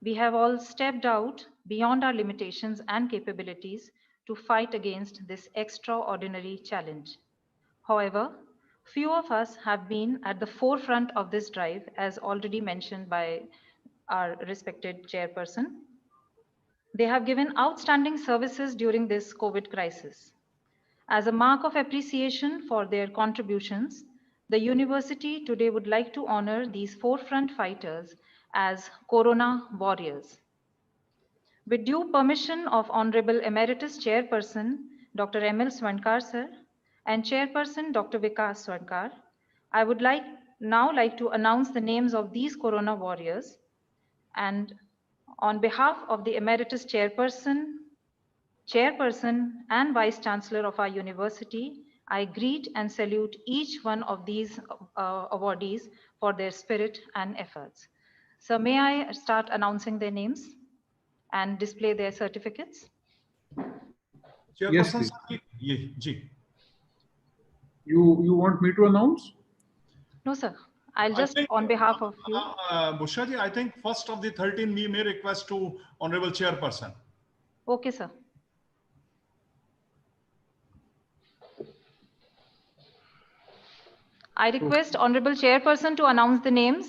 We have all stepped out beyond our limitations and capabilities to fight against this extraordinary challenge. However, few of us have been at the forefront of this drive, as already mentioned by our respected chairperson. They have given outstanding services during this COVID crisis. As a mark of appreciation for their contributions, the university today would like to honor these forefront fighters as Corona Warriors. With due permission of Honorable Emeritus Chairperson Dr. M.L. Swankar sir and Chairperson Dr. Vikas Swankar, I would now like to announce the names of these Corona Warriors, and on behalf of the Emeritus Chairperson and Vice Chancellor of our university, I greet and salute each one of these awardees for their spirit and efforts. So may I start announcing their names and display their certificates?
Chairperson
please.
साहब ये जी
You want me to announce?
No, sir. I'll just, on behalf of you.
Busha ji, I think first of the 13 we may request to Honorable Chairperson.
Okay, sir. I request Honorable Chairperson to announce the names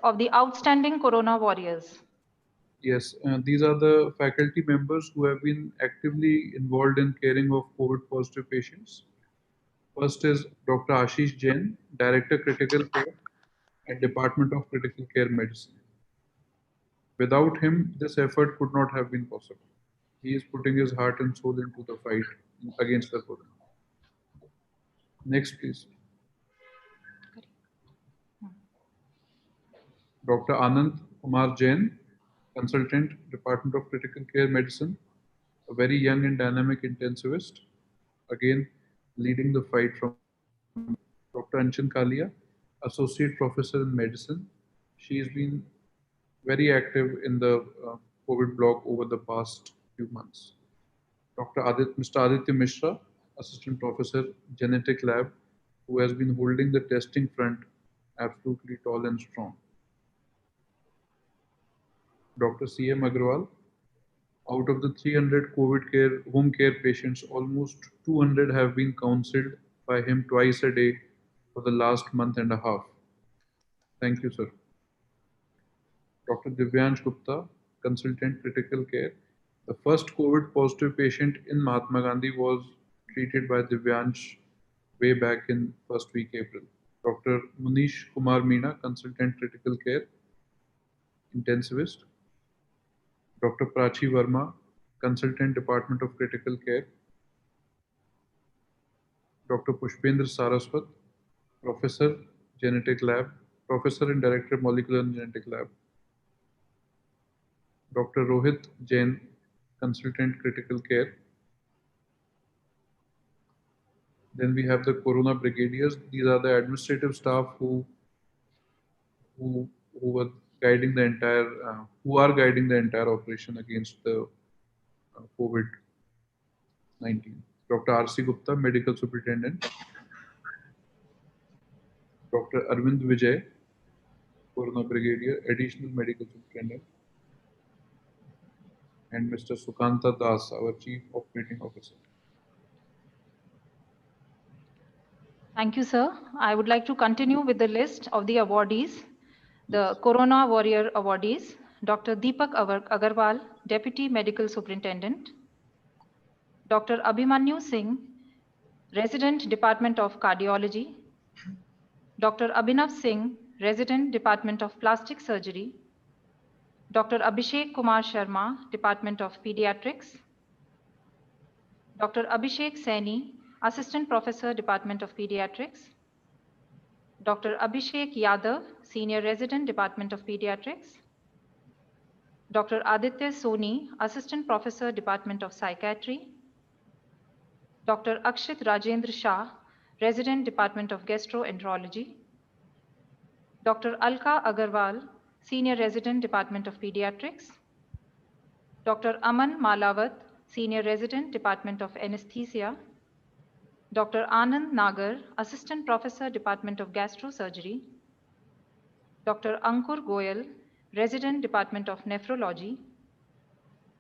of the outstanding Corona warriors.
Yes, these are the faculty members who have been actively involved in caring of COVID positive patients. First is Dr. Ashish Jain, Director Critical Care at Department of Critical Care Medicine. Without him, this effort could not have been possible. He is putting his heart and soul into the fight against the corona. Next, please. Dr. Anand Kumar Jain, Consultant, Department of Critical Care Medicine, a very young and dynamic intensivist, again leading the fight from Dr. Anchan Kalia, Associate Professor in Medicine. She has been very active in the COVID block over the past few months. Mr. Aditya Mishra, Assistant Professor, Genetic Lab, who has been holding the testing front absolutely tall and strong. Dr. C.M. Agrawal, out of the 300 COVID home care patients, almost 200 have been counseled by him twice a day for the last month and a half. Thank you, sir. Dr. Divyansh Gupta, Consultant Critical Care. The first COVID positive patient in Mahatma Gandhi was treated by Divyansh way back in first week April. Dr. Munish Kumar Meena, Consultant Critical Care, Intensivist. Dr. Prachi Verma, Consultant Department of Critical Care. Dr. Pushpendra Saraswat, Professor, Genetic Lab, Professor and Director, Molecular and Genetic Lab. Dr. Rohit Jain, Consultant Critical Care. Then we have the Corona Brigadiers. These are the administrative staff who were guiding the entire, who are guiding the entire operation against the COVID-19. Dr. R.C. Gupta, Medical Superintendent. Dr. Arvind Vijay, Corona Brigadier, Additional Medical Superintendent. And Mr. Sukanta Das, our Chief Operating Officer.
Thank you, sir. I would like to continue with the list of the awardees. The Corona Warrior awardees, Dr. Deepak Agarwal, Deputy Medical Superintendent. Dr. Abhimanyu Singh, Resident Department of Cardiology. Dr. Abhinav Singh, Resident Department of Plastic Surgery. Dr. Abhishek Kumar Sharma, Department of Pediatrics. Dr. Abhishek Saini, Assistant Professor, Department of Pediatrics. Dr. Abhishek Yadav, Senior Resident, Department of Pediatrics. Dr. Aditya Soni, Assistant Professor, Department of Psychiatry. Dr. Akshit Rajendra Shah, Resident, Department of Gastroenterology. Dr. Alka Agarwal, Senior Resident, Department of Pediatrics. Dr. Aman Malawat, Senior Resident, Department of Anesthesia. Dr. Anand Nagar, Assistant Professor, Department of Gastrosurgery. Dr. Ankur Goyal, Resident, Department of Nephrology.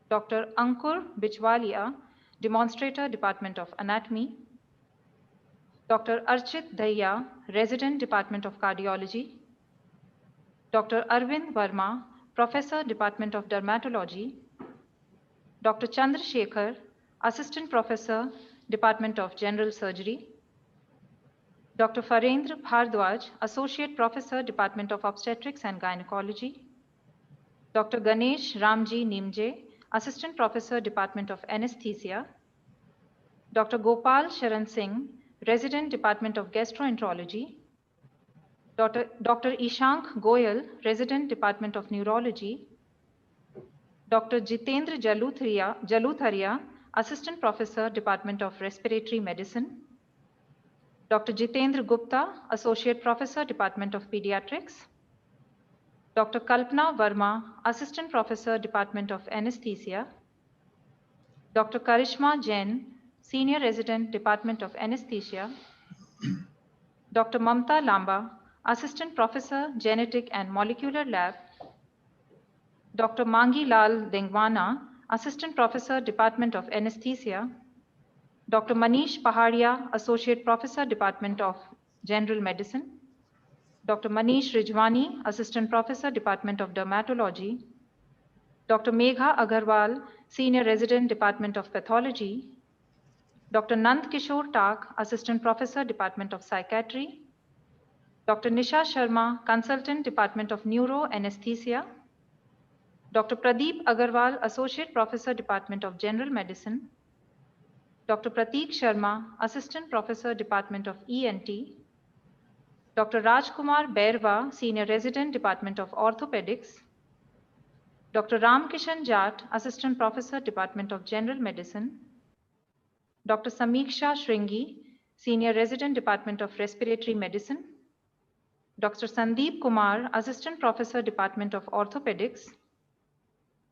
Dr. Ankur Bichwalia, Demonstrator, Department of Anatomy. Dr. Archit Daya, Resident, Department of Cardiology. Dr. Arvind Verma, Professor, Department of Dermatology. Dr. Chandrasekhar, Assistant Professor, Department of General Surgery. Dr. Farendra Bhardwaj, Associate Professor, Department of Obstetrics and Gynecology. Dr. Ganesh Ramji Nimje, Assistant Professor, Department of Anesthesia. Dr. Gopal Sharan Singh, Resident, Department of Gastroenterology. Dr. Ishank Goyal, Resident, Department of Neurology. Dr. Jitendra Jalutharia, Assistant Professor, Department of Respiratory Medicine. Dr. Jitendra Gupta, Associate Professor, Department of Pediatrics. Dr. Kalpana Verma, Assistant Professor, Department of Anesthesia. Dr. Karishma Jain, Senior Resident, Department of Anesthesia. Dr. Mamta Lamba, Assistant Professor, Genetic and Molecular Lab. Dr. Mangi Lal Dengwana, Assistant Professor, Department of Anesthesia. Dr. Manish Pahadia, Associate Professor, Department of General Medicine. Dr. Manish Rijwani, Assistant Professor, Department of Dermatology. Dr. Megha Agarwal, Senior Resident, Department of Pathology. Dr. Nand Kishore Tak, Assistant Professor, Department of Psychiatry. Dr. Nisha Sharma, Consultant, Department of Neuroanesthesia. Dr. Pradeep Agarwal, Associate Professor, Department of General Medicine. Dr. Prateek Sharma, Assistant Professor, Department of ENT. Dr. Rajkumar Bairwa, Senior Resident, Department of Orthopedics. Dr. Ramkishan Jat, Assistant Professor, Department of General Medicine. Dr. Samiksha Shringi, Senior Resident, Department of Respiratory Medicine. Dr. Sandeep Kumar, Assistant Professor, Department of Orthopedics.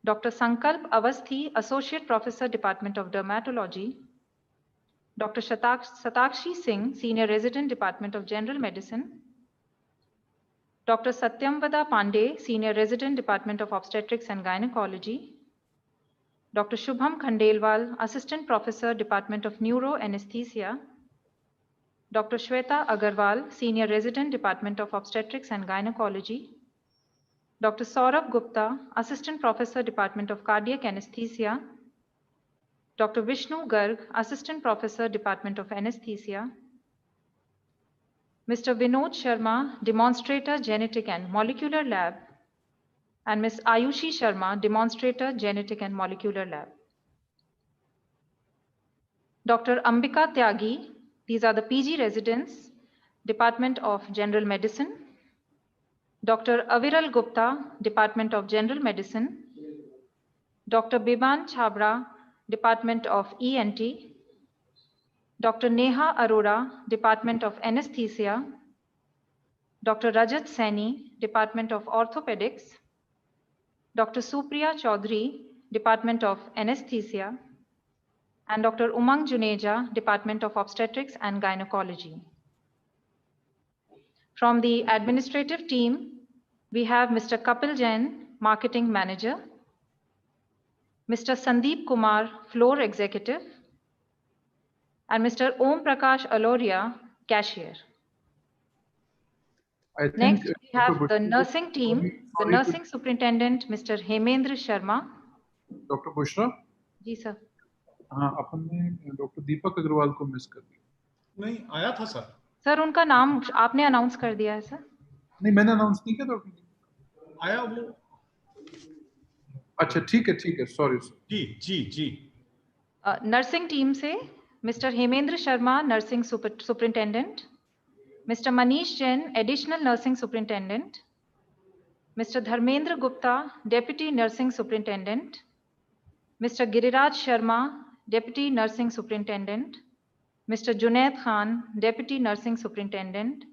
Dr. Sankalp Avasthi, Associate Professor, Department of Dermatology. Dr. Satakshi Singh, Senior Resident, Department of General Medicine. Dr. Satyamvada Pandey, Senior Resident, Department of Obstetrics and Gynecology. Dr. Shubham Khandelwal, Assistant Professor, Department of Neuroanesthesia. Dr. Shweta Agarwal, Senior Resident, Department of Obstetrics and Gynecology. Dr. Saurabh Gupta, Assistant Professor, Department of Cardiac Anesthesia. Dr. Vishnu Garg, Assistant Professor, Department of Anesthesia. Mr. Vinod Sharma, Demonstrator, Genetic and Molecular Lab. And Ms. Ayushi Sharma, Demonstrator, Genetic and Molecular Lab. Dr. Ambika Tyagi, these are the PG residents, Department of General Medicine. Dr. Aviral Gupta, Department of General Medicine. Dr. Biban Chabra, Department of ENT. Dr. Neha Arora, Department of Anesthesia. Dr. Rajat Saini, Department of Orthopedics. Dr. Supriya Chaudhary, Department of Anesthesia. And Dr. Umang Juneja, Department of Obstetrics and Gynecology. From the administrative team, we have Mr. Kapil Jain, Marketing Manager. Mr. Sandeep Kumar, Floor Executive, and Mr. Om Prakash Aloria, Cashier. Next, we have the nursing team, the nursing superintendent, Mr. Hemendra Sharma.
Dr. Bushra?
Ji sir.
हाँ, अपन ने doctor दीपक अग्रवाल को miss कर दिया.
नहीं आया था sir.
Sir उनका नाम आपने अनाउंस कर दिया है सर.
नहीं मैंने अनाउंस नहीं किया डॉक्टर.
आया वो.
अच्छा ठीक है सॉरी
जी
नर्सिंग टीम से mister Hemendra Sharma, nursing superintendent. Mister Manish Jain, additional nursing superintendent. Mister Dharmendra Gupta, deputy nursing superintendent. Mister Giriraj Sharma, deputy nursing superintendent. Mister Junaid Khan, deputy nursing superintendent.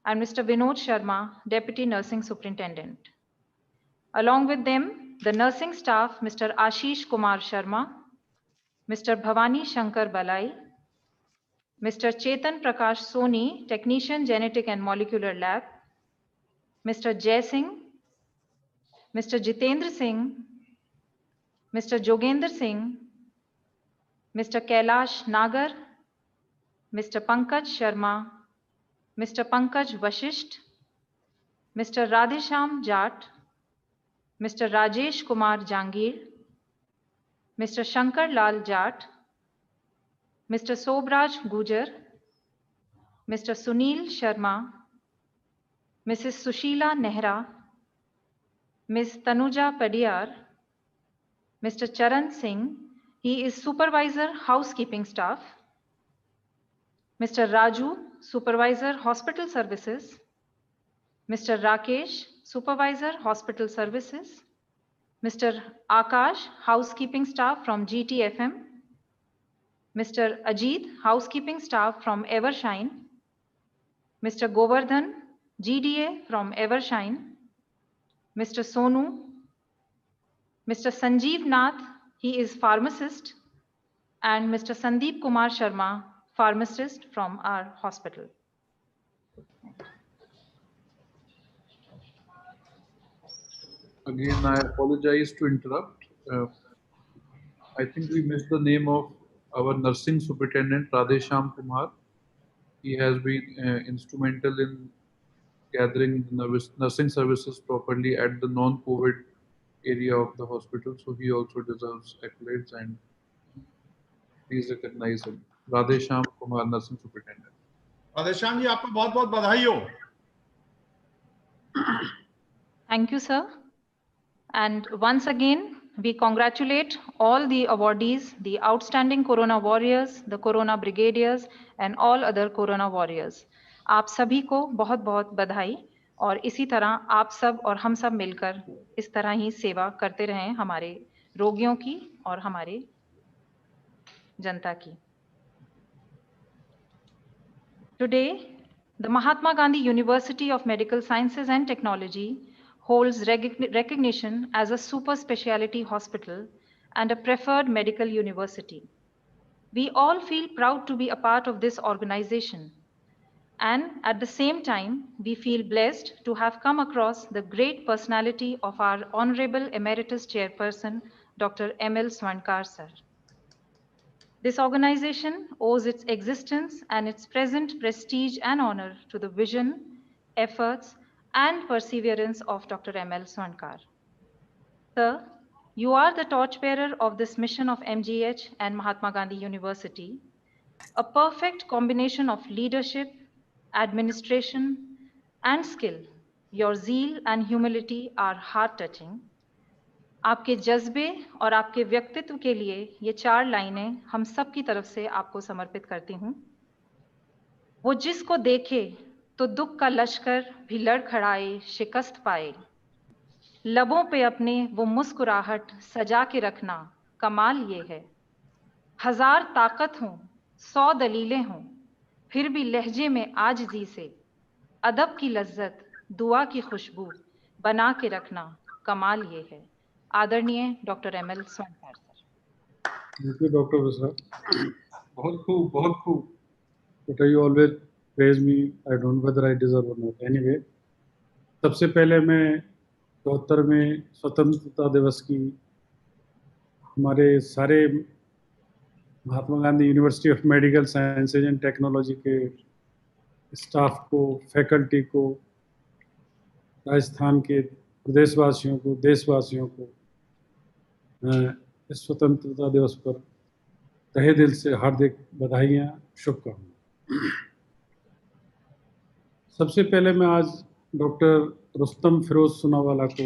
and Mr. Vinod Sharma, Deputy Nursing Superintendent. Along with them, the nursing staff, Mr. Ashish Kumar Sharma, Mr. Bhavani Shankar Balai, Mr. Chetan Prakash Soni, Technician Genetic and Molecular Lab, Mr. Jai Singh, Mr. Jitendra Singh, Mr. Jogender Singh, Mr. Kailash Nagar, Mr. Pankaj Sharma, Mr. Pankaj Vashisht, Mr. Radhesham Jat, Mr. Rajesh Kumar Jangir, Mr. Shankar Lal Jat, Mr. Sobraj Gujar, Mr. Sunil Sharma, Mrs. Sushila Nehra, Ms. Tanuja Padiyar, Mr. Charan Singh, he is Supervisor Housekeeping Staff, Mr. Raju, Supervisor Hospital Services, Mr. Rakesh, Supervisor Hospital Services, Mr. Akash, housekeeping staff from GTFM. Mr. Ajit, housekeeping staff from Evershine. Mr. Govardhan, GDA from Evershine. Mr. Sonu. Mr. Sanjeev Nath, he is pharmacist. And Mr. Sandeep Kumar Sharma, pharmacist from our hospital.
Again, I apologize to interrupt. I think we missed the name of our nursing superintendent, Radhesham Kumar. He has been instrumental in gathering the nursing services properly at the non-COVID area of the hospital. So he also deserves accolades, and please recognize him. Radhesham Kumar, nursing superintendent.
Radheshyam ji, आपको बहुत बहुत बधाई हो.
Thank you, sir. And once again, we congratulate all the awardees, the outstanding Corona warriors, the Corona brigadiers, and all other Corona warriors. आप सभी को बहुत बहुत बधाई, और इसी तरह आप सब और हम सब मिलकर इस तरह ही सेवा करते रहें हमारे रोगियों की और हमारे जनता की. Today, the Mahatma Gandhi University of Medical Sciences and Technology holds recognition as a super specialty hospital and a preferred medical university. We all feel proud to be a part of this organization. And at the same time, we feel blessed to have come across the great personality of our Honorable Emeritus Chairperson, Dr. M.L. Swankar sir. This organization owes its existence and its present prestige and honor to the vision, efforts, and perseverance of Dr. M.L. Swankar. Sir, you are the torchbearer of this mission of MGH and Mahatma Gandhi University, a perfect combination of leadership, administration, and skill. Your zeal and humility are heart-touching. आपके जज्बे और आपके व्यक्तित्व के लिए ये 4 लाइनें हम सब की तरफ से आपको समर्पित करती हूँ. वो जिसको देखे तो दुख का लश्कर भी लड़खड़ाए, शिकस्त पाए. लबों पे अपने वो मुस्कुराहट सजा के रखना, कमाल ये है. 1000 ताकत हों, 100 दलीलें हों, फिर भी लहजे में आजिज़ी से अदब की लज्जत, दुआ की खुशबू बना के रखना, कमाल ये है. आदरणीय doctor ML Swankar sir.
Thank you doctor Mishra. बहुत खूब, बहुत खूब. But you always praise me. I don't know whether I deserve or not. Anyway, सबसे पहले मैं 74वें स्वतंत्रता दिवस की हमारे सारे Mahatma Gandhi university of medical sciences and technology के स्टाफ को, फैकल्टी को, राजस्थान के प्रदेशवासियों को, देशवासियों को इस स्वतंत्रता दिवस पर तहे दिल से हार्दिक बधाइयाँ, शुभकामनाएं. सबसे पहले मैं आज डॉक्टर रुस्तम फिरोज सुनावाला को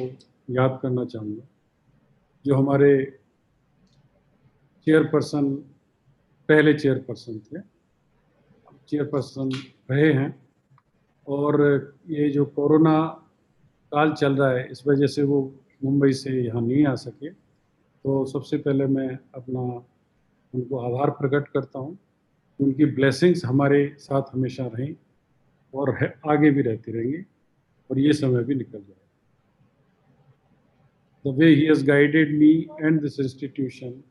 याद करना चाहूँगा, जो हमारे चेयरपर्सन, पहले चेयरपर्सन थे, चेयरपर्सन रहे हैं. और ये जो कोरोना काल चल रहा है, इस वजह से वो मुंबई से यहाँ नहीं आ सके. तो सबसे पहले मैं अपना उनको आभार प्रकट करता हूँ. उनकी ब्लेसिंग्स हमारे साथ हमेशा रहें और आगे भी रहती रहेंगी, और ये समय भी निकल जाएगा. The way he has guided me and this institution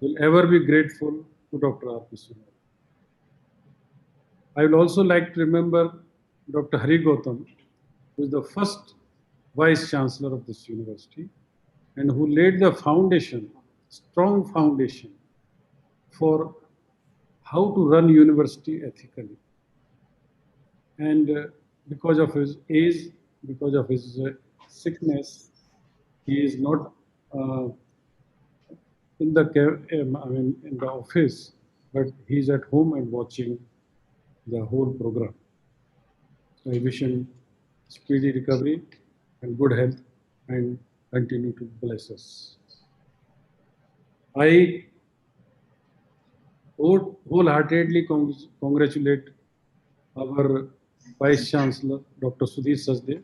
will ever be grateful to Dr. R.P. Sunal. I will also like to remember Dr. Hari Gautam, who is the first Vice Chancellor of this university and who laid the foundation, strong foundation, for how to run university ethically. And because of his age, because of his sickness, he is not in the office, but he is at home and watching the whole program. So I wish him speedy recovery and good health, and continue to bless us. I wholeheartedly congratulate our Vice Chancellor, Dr. Sudhir Sachdev,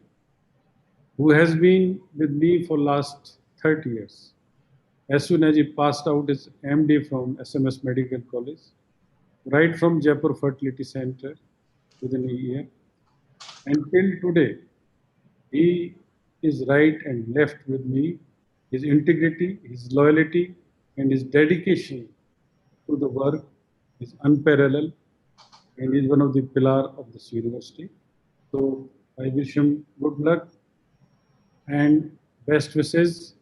who has been with me for last 30 years. As soon as he passed out his MD from SMS Medical College, right from Jaipur Fertility Center within a year, until today, he is right and left with me. His integrity, his loyalty, and his dedication to the work is unparalleled, and is one of the pillar of this university. So I wish him good luck and best wishes,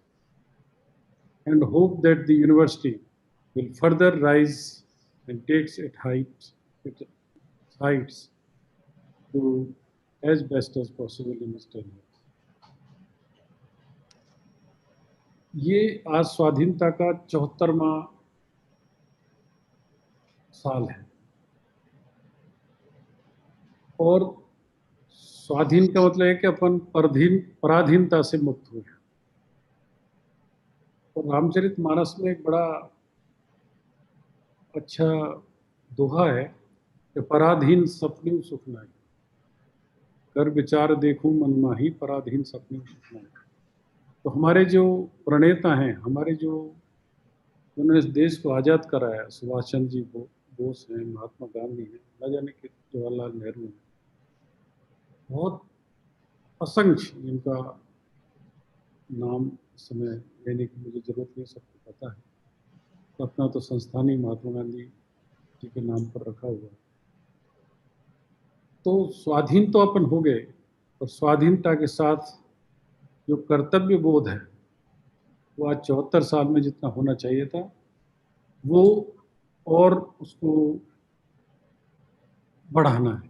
and hope that the university will further rise and takes its heights to as best as possible in his tenure. ये आज स्वाधीनता का 74वां साल है, और स्वाधीन का मतलब है कि अपन पराधीनता से मुक्त हुए। और रामचरितमानस में एक बड़ा अच्छा दोहा है कि पराधीन सपने सुख नाई, कर विचार देखूं मन माही, पराधीन सपने सुख नाई। तो हमारे जो प्रणेता हैं, हमारे जो उन्होंने इस देश को आज़ाद कराया, सुभाष चंद्र जी बोस हैं, महात्मा गांधी हैं, न जाने कि जवाहरलाल नेहरू हैं, बहुत असंख्य जिनका नाम इस समय लेने की मुझे जरूरत नहीं, सबको पता है। तो अपना तो संस्थान ही महात्मा गांधी जी के नाम पर रखा हुआ है। तो स्वाधीन तो अपन हो गए, और स्वाधीनता के साथ जो कर्तव्य बोध है वो आज 74 साल में जितना होना चाहिए था, वो और उसको बढ़ाना है।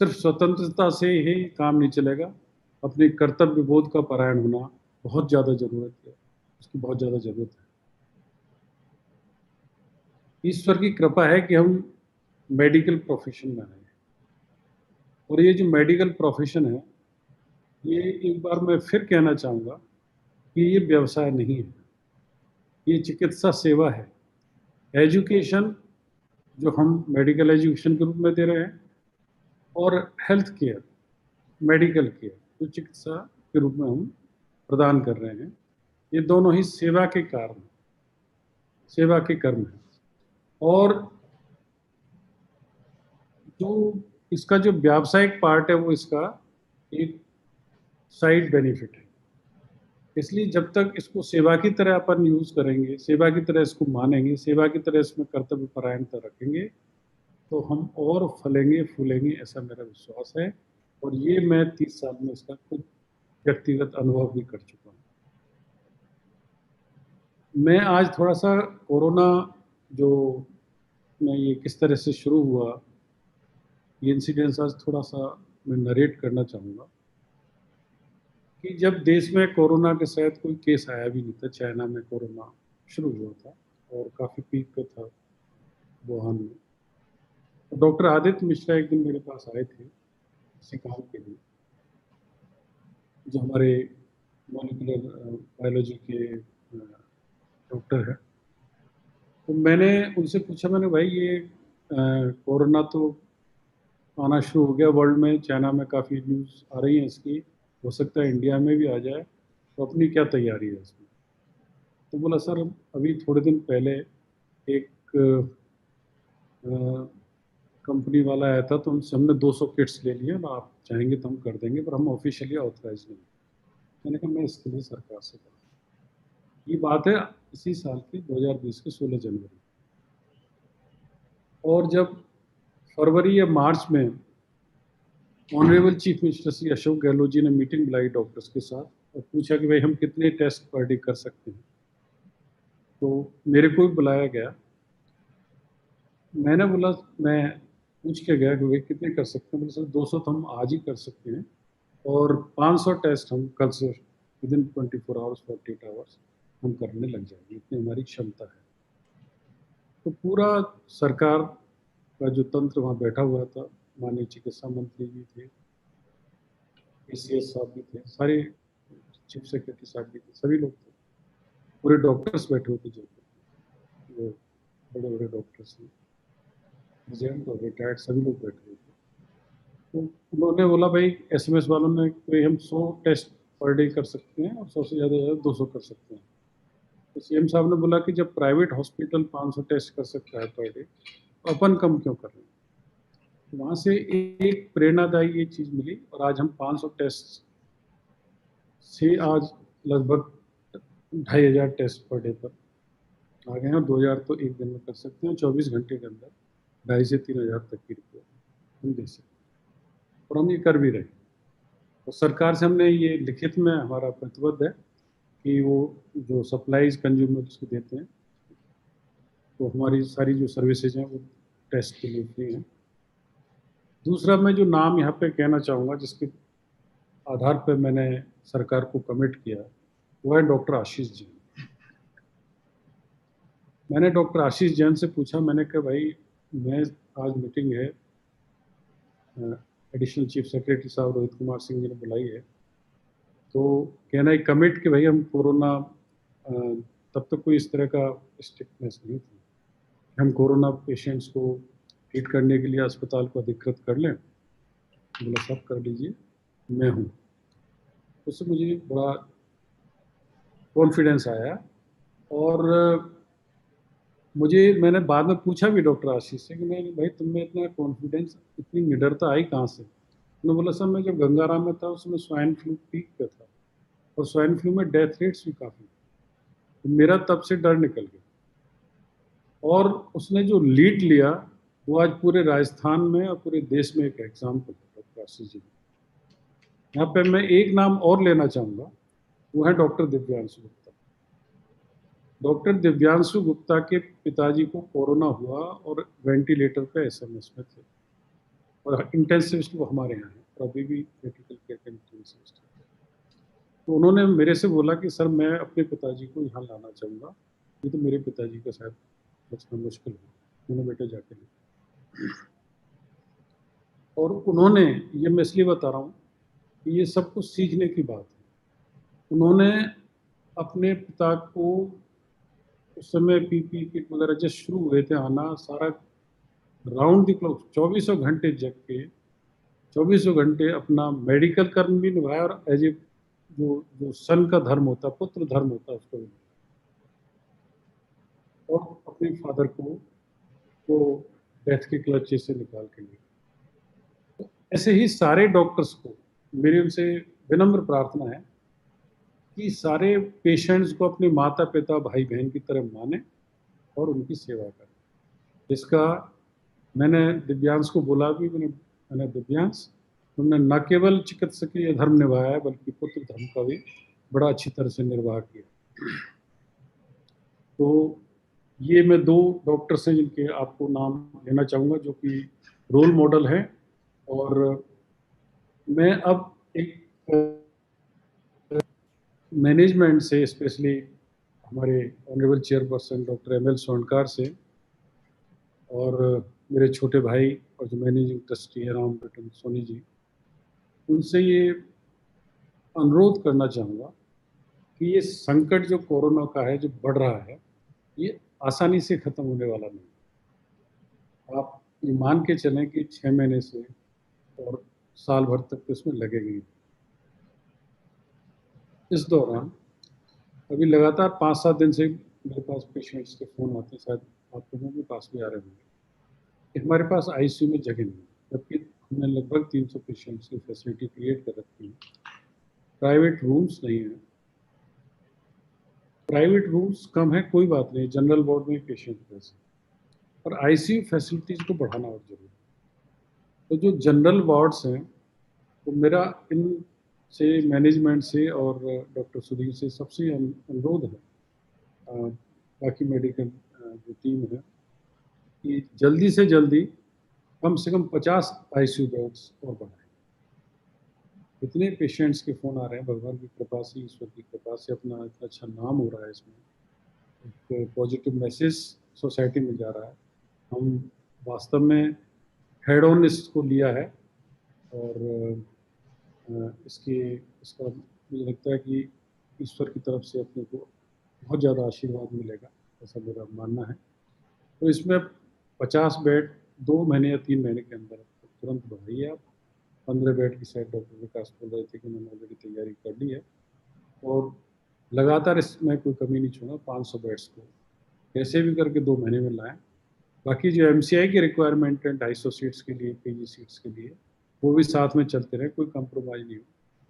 सिर्फ स्वतंत्रता से ही काम नहीं चलेगा, अपने कर्तव्य बोध का परायण होना बहुत ज़्यादा जरूरत है, उसकी बहुत ज़्यादा जरूरत है। ईश्वर की कृपा है कि हम मेडिकल प्रोफेशन में आए, और ये जो मेडिकल प्रोफेशन है, ये एक बार मैं फिर कहना चाहूँगा कि ये व्यवसाय नहीं है, ये चिकित्सा सेवा है। एजुकेशन जो हम मेडिकल एजुकेशन के रूप में दे रहे हैं, और हेल्थ केयर, मेडिकल केयर जो चिकित्सा के रूप में हम प्रदान कर रहे हैं, ये दोनों ही सेवा के कारण, सेवा के कर्म हैं। और जो इसका जो व्यावसायिक पार्ट है, वो इसका एक साइड बेनिफिट है। इसलिए जब तक इसको सेवा की तरह अपन यूज करेंगे, सेवा की तरह इसको मानेंगे, सेवा की तरह इसमें कर्तव्य परायणता रखेंगे, तो हम और फलेंगे फूलेंगे, ऐसा मेरा विश्वास है। और ये मैं 30 साल में इसका खुद व्यक्तिगत अनुभव भी कर चुका हूँ। मैं आज थोड़ा सा कोरोना जो मैं ये किस तरह से शुरू हुआ, ये इंसिडेंस आज थोड़ा सा मैं नरेट करना चाहूँगा कि जब देश में कोरोना के शायद कोई केस आया भी नहीं था, चाइना में कोरोना शुरू हुआ था और काफ़ी पीक पे था वुहान में। तो डॉक्टर आदित्य मिश्रा एक दिन मेरे पास आए थे किसी काम के लिए, जो हमारे मॉलिक्यूलर बायोलॉजी के डॉक्टर हैं। तो मैंने उनसे पूछा, मैंने भाई ये कोरोना तो आना शुरू हो गया वर्ल्ड में, चाइना में काफ़ी न्यूज़ आ रही है इसकी, हो सकता है इंडिया में भी आ जाए, तो अपनी क्या तैयारी है इसमें? तो बोला सर अभी थोड़े दिन पहले एक कंपनी वाला आया था, तो उनसे हमने 200 किट्स ले लिए, और आप चाहेंगे तो हम कर देंगे, पर हम ऑफिशियली ऑथराइज नहीं। मैंने कहा मैं इसके लिए सरकार से बात, ये बात है इसी साल के 2020 के 16 जनवरी। और जब फरवरी या मार्च में honourable chief minister Shri Ashok Gehlot ji ने मीटिंग बुलाई डॉक्टर्स के साथ और पूछा कि भाई हम कितने टेस्ट पर डे कर सकते हैं, तो मेरे को भी बुलाया गया। मैंने बोला, मैं पूछ के गया कि भाई कितने कर सकते हैं? बोले सर 200 तो हम आज ही कर सकते हैं, और 500 टेस्ट हम कल से विदिन 24 आवर्स 48 आवर्स हम करने लग जाएंगे, इतनी हमारी क्षमता है। तो पूरा सरकार का जो तंत्र वहाँ बैठा हुआ था, माननीय चिकित्सा मंत्री जी थे, ACS साहब भी थे, सारे चीफ सेक्रेटरी साहब भी थे, सभी लोग थे, पूरे डॉक्टर्स बैठे हुए थे, जो बड़े बड़े डॉक्टर्स हैं, प्रेजेंट और रिटायर्ड सभी लोग बैठे हुए थे। तो उन्होंने बोला भाई SMS वालों ने कोई हम 100 टेस्ट पर डे कर सकते हैं और 100 से ज़्यादा 200 कर सकते हैं। तो सीएम साहब ने बोला कि जब प्राइवेट हॉस्पिटल 500 टेस्ट कर सकता है पर डे, तो अपन कम क्यों कर रहे हैं? वहाँ से एक प्रेरणादायी ये चीज़ मिली और आज हम 500 टेस्ट से आज लगभग 2500 टेस्ट पर डे पर आ गए हैं और 2000 तो एक दिन में कर सकते हैं। 24 घंटे के अंदर 2,500 से 3,000 तक की रिपोर्ट हम दे सकते हैं और हम ये कर भी रहे हैं। और सरकार से हमने ये लिखित में हमारा प्रतिबद्ध है कि वो जो सप्लाईज कंज्यूमर्स को देते हैं, तो हमारी सारी जो सर्विसेज हैं वो टेस्ट के लिए फ्री हैं। दूसरा मैं जो नाम यहाँ पे कहना चाहूँगा जिसके आधार पर मैंने सरकार को कमिट किया, वो है डॉक्टर आशीष जैन। मैंने डॉक्टर आशीष जैन से पूछा, मैंने कहा भाई मैं आज मीटिंग है, एडिशनल चीफ सेक्रेटरी साहब रोहित कुमार सिंह जी ने बुलाई है, तो कहना है कमिट कि भाई हम कोरोना, तब तक कोई इस तरह का स्ट्रिक्टनेस नहीं थी, हम कोरोना पेशेंट्स को ट्रीट करने के लिए अस्पताल को अधिकृत कर लें। बोला सब कर लीजिए, मैं हूँ। उससे मुझे बड़ा कॉन्फिडेंस आया और मैंने बाद में पूछा भी डॉक्टर आशीष से कि नहीं भाई तुम में इतना कॉन्फिडेंस, इतनी निडरता आई कहाँ से? उन्होंने बोला सर मैं जब गंगाराम में था उसमें स्वाइन फ्लू पीक पे था और स्वाइन फ्लू में डेथ रेट्स भी काफ़ी, तो मेरा तब से डर निकल गया। और उसने जो लीड लिया वो आज पूरे राजस्थान में और पूरे देश में एक एग्जाम्पल है डॉक्टर आशीष जी। यहाँ पे मैं एक नाम और लेना चाहूँगा, वो है डॉक्टर दिव्यांशु गुप्ता। डॉक्टर दिव्यांशु गुप्ता के पिताजी को कोरोना हुआ और वेंटिलेटर पे एसएमएस में थे और इंटेंसिविस्ट वो हमारे यहाँ हैं और अभी भी क्रिटिकल केयर के इंटेंसिविस्ट हैं। तो उन्होंने मेरे से बोला कि सर मैं अपने पिताजी को यहाँ लाना चाहूँगा, ये तो मेरे पिताजी का शायद बचना मुश्किल है। मैंने बेटे जाके लिया और उन्होंने, ये मैं इसलिए बता रहा हूँ कि ये सब कुछ सीखने की बात है। उन्होंने अपने पिता को उस समय पीपी किट वगैरह जब शुरू हुए थे आना, सारा राउंड द क्लॉक 24 घंटे जग के 24 घंटे अपना मेडिकल कर्म भी निभाया और एज ए जो सन का धर्म होता, पुत्र धर्म होता उसको भी, और अपने फादर को वो डेथ के क्लचे से निकाल के लिए। तो ऐसे ही सारे डॉक्टर्स को मेरी उनसे विनम्र प्रार्थना है कि सारे पेशेंट्स को अपने माता पिता भाई बहन की तरह माने और उनकी सेवा करें। इसका मैंने दिव्यांश को बोला भी, मैंने दिव्यांश तुमने न केवल चिकित्सकीय धर्म निभाया है बल्कि पुत्र धर्म का भी बड़ा अच्छी तरह से निर्वाह किया। तो ये मैं दो डॉक्टर्स हैं जिनके आपको नाम लेना चाहूँगा जो कि रोल मॉडल हैं। और मैं अब एक मैनेजमेंट से, स्पेशली हमारे ऑनरेबल चेयरपर्सन डॉक्टर एमएल स्वर्णकार से और मेरे छोटे भाई और जो मैनेजिंग ट्रस्टी है राम रतन सोनी जी, उनसे ये अनुरोध करना चाहूँगा कि ये संकट जो कोरोना का है, जो बढ़ रहा है, ये आसानी से ख़त्म होने वाला नहीं। आप ये मान के चलें कि 6 महीने से और साल भर तक तो इसमें लगेगी। इस दौरान अभी लगातार 5-7 दिन से मेरे पास पेशेंट्स के फ़ोन आते हैं, शायद आप लोगों के पास भी आ रहे होंगे, कि हमारे पास आईसीयू में जगह नहीं है, जबकि हमने लगभग 300 पेशेंट्स की फैसिलिटी क्रिएट कर रखी है। प्राइवेट रूम्स नहीं है, प्राइवेट रूम्स कम है, कोई बात नहीं, जनरल वार्ड में पेशेंट वैसे, और आईसीयू फैसिलिटीज़ को बढ़ाना और जरूरी है। तो जो जनरल वार्ड्स हैं, तो मेरा इन से मैनेजमेंट से और डॉक्टर सुधीर से सबसे अनुरोध है, बाकी मेडिकल जो टीम है, कि जल्दी से जल्दी कम से कम 50 आईसीयू बेड्स और बढ़ाएं। इतने पेशेंट्स के फ़ोन आ रहे हैं, भगवान की कृपा से, ईश्वर की कृपा से अपना इतना अच्छा नाम हो रहा है, इसमें एक पॉजिटिव मैसेज सोसाइटी में जा रहा है। हम वास्तव में हेड ऑन इसको लिया है और इसका मुझे लगता है कि ईश्वर की तरफ से अपने को बहुत ज़्यादा आशीर्वाद मिलेगा, ऐसा मेरा मानना है। तो इसमें 50 बेड 2 महीने या 3 महीने के अंदर तुरंत बढ़ाइए आप, 15 बेड की शायद डॉक्टर विकास बोल रहे थे कि मैंने ऑलरेडी तैयारी कर ली है और लगातार इसमें कोई कमी नहीं छोड़ा। 500 बेड्स को कैसे भी करके 2 महीने में लाएं। बाकी जो MCI की रिक्वायरमेंट है 250 सीट्स के लिए, PG सीट्स के लिए, वो भी साथ में चलते रहे, कोई कंप्रोमाइज़ नहीं हो।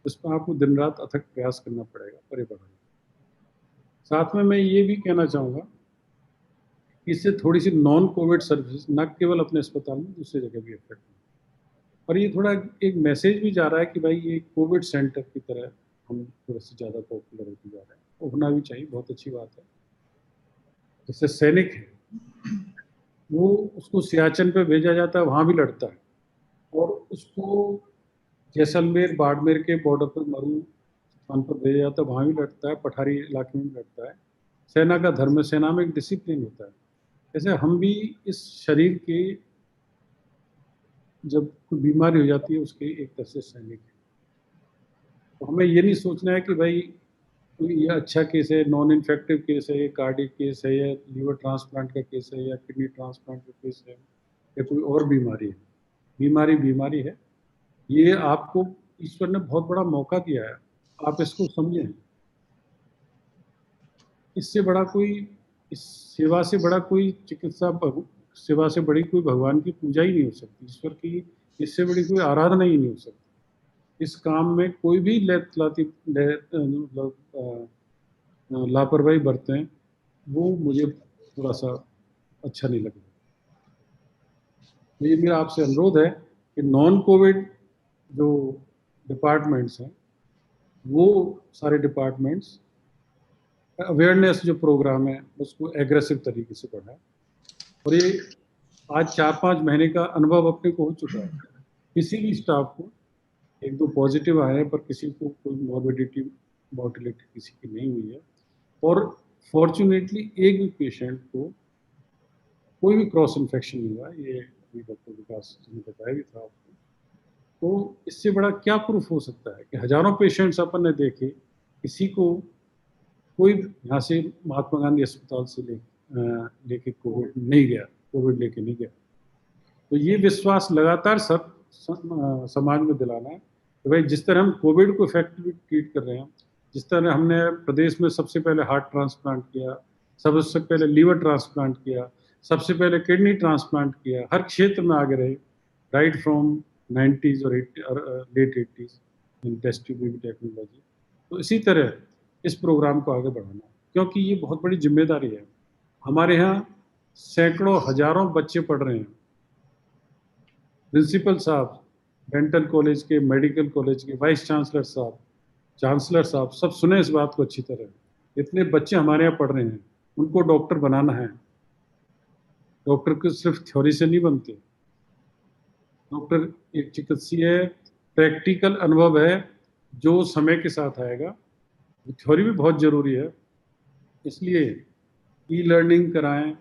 उसमें आपको दिन रात अथक प्रयास करना पड़ेगा परे बढ़ाने। साथ में मैं ये भी कहना चाहूँगा कि इससे थोड़ी सी नॉन कोविड सर्विसेज न केवल अपने अस्पताल में दूसरी जगह भी इफेक्ट हुई और ये थोड़ा एक मैसेज भी जा रहा है कि भाई ये कोविड सेंटर की तरह हम थोड़ा सा ज़्यादा पॉपुलर होते जा रहे हैं। होना भी चाहिए, बहुत अच्छी बात है। जैसे सैनिक है, वो उसको सियाचिन पे भेजा जाता है, वहाँ भी लड़ता है, और उसको जैसलमेर बाड़मेर के बॉर्डर पर मरू स्थान पर भेजा जाता है, वहाँ भी लड़ता है, पठारी इलाके में भी लड़ता है। सेना का धर्म है, सेना में एक डिसिप्लिन होता है। जैसे हम भी इस शरीर के जब कोई बीमारी हो जाती है उसके एक तरह से सैनिक है। तो हमें ये नहीं सोचना है कि भाई ये अच्छा केस है, नॉन इन्फेक्टिव केस है, ये कार्डिक केस है, या लीवर ट्रांसप्लांट का केस है, या किडनी ट्रांसप्लांट का केस है, या कोई और बीमारी है। बीमारी बीमारी है। ये आपको ईश्वर ने बहुत बड़ा मौका दिया है, आप इसको समझें। इससे बड़ा कोई, इस सेवा से बड़ा कोई चिकित्सा, सेवा से बड़ी कोई भगवान की पूजा ही नहीं हो सकती, ईश्वर की इससे बड़ी कोई आराधना ही नहीं हो सकती। इस काम में कोई भी लापरवाही बरतें, वो मुझे थोड़ा सा अच्छा नहीं लगता। तो ये मेरा आपसे अनुरोध है कि नॉन कोविड जो डिपार्टमेंट्स हैं, वो सारे डिपार्टमेंट्स अवेयरनेस जो प्रोग्राम है उसको एग्रेसिव तरीके से बढ़ाएं। और ये आज 4-5 महीने का अनुभव अपने को हो चुका है। किसी भी स्टाफ को 1-2 पॉजिटिव आए हैं, पर किसी को कोई मॉर्बिडिटी मॉर्टिलिटी किसी की नहीं हुई है। और फॉर्चुनेटली एक भी पेशेंट को कोई भी क्रॉस इन्फेक्शन नहीं हुआ। ये अभी डॉक्टर विकास जी ने बताया भी था आपको। तो इससे बड़ा क्या प्रूफ हो सकता है कि हजारों पेशेंट्स अपन ने देखे, किसी को कोई यहाँ से महात्मा गांधी अस्पताल से लेके कोविड नहीं गया, कोविड लेके नहीं गया। तो ये विश्वास लगातार सब समाज में दिलाना है कि भाई जिस तरह हम कोविड को इफेक्टिवली ट्रीट कर रहे हैं, जिस तरह हमने प्रदेश में सबसे पहले हार्ट ट्रांसप्लांट किया, सबसे पहले लीवर ट्रांसप्लांट किया, सबसे पहले किडनी ट्रांसप्लांट किया, हर क्षेत्र में आगे रहे, राइट फ्रॉम 90s और लेट 80s इन टेस्ट ट्यूब टेक्नोलॉजी। तो इसी तरह इस प्रोग्राम को आगे बढ़ाना, क्योंकि ये बहुत बड़ी जिम्मेदारी है। हमारे यहाँ सैकड़ों हजारों बच्चे पढ़ रहे हैं। प्रिंसिपल साहब डेंटल कॉलेज के, मेडिकल कॉलेज के, वाइस चांसलर साहब, चांसलर साहब, सब सुने इस बात को अच्छी तरह। इतने बच्चे हमारे यहाँ पढ़ रहे हैं, उनको डॉक्टर बनाना है। डॉक्टर को सिर्फ थ्योरी से नहीं बनते। डॉक्टर एक चिकित्सीय है, प्रैक्टिकल अनुभव है जो समय के साथ आएगा। थ्योरी भी बहुत ज़रूरी है, इसलिए ई लर्निंग कराएं,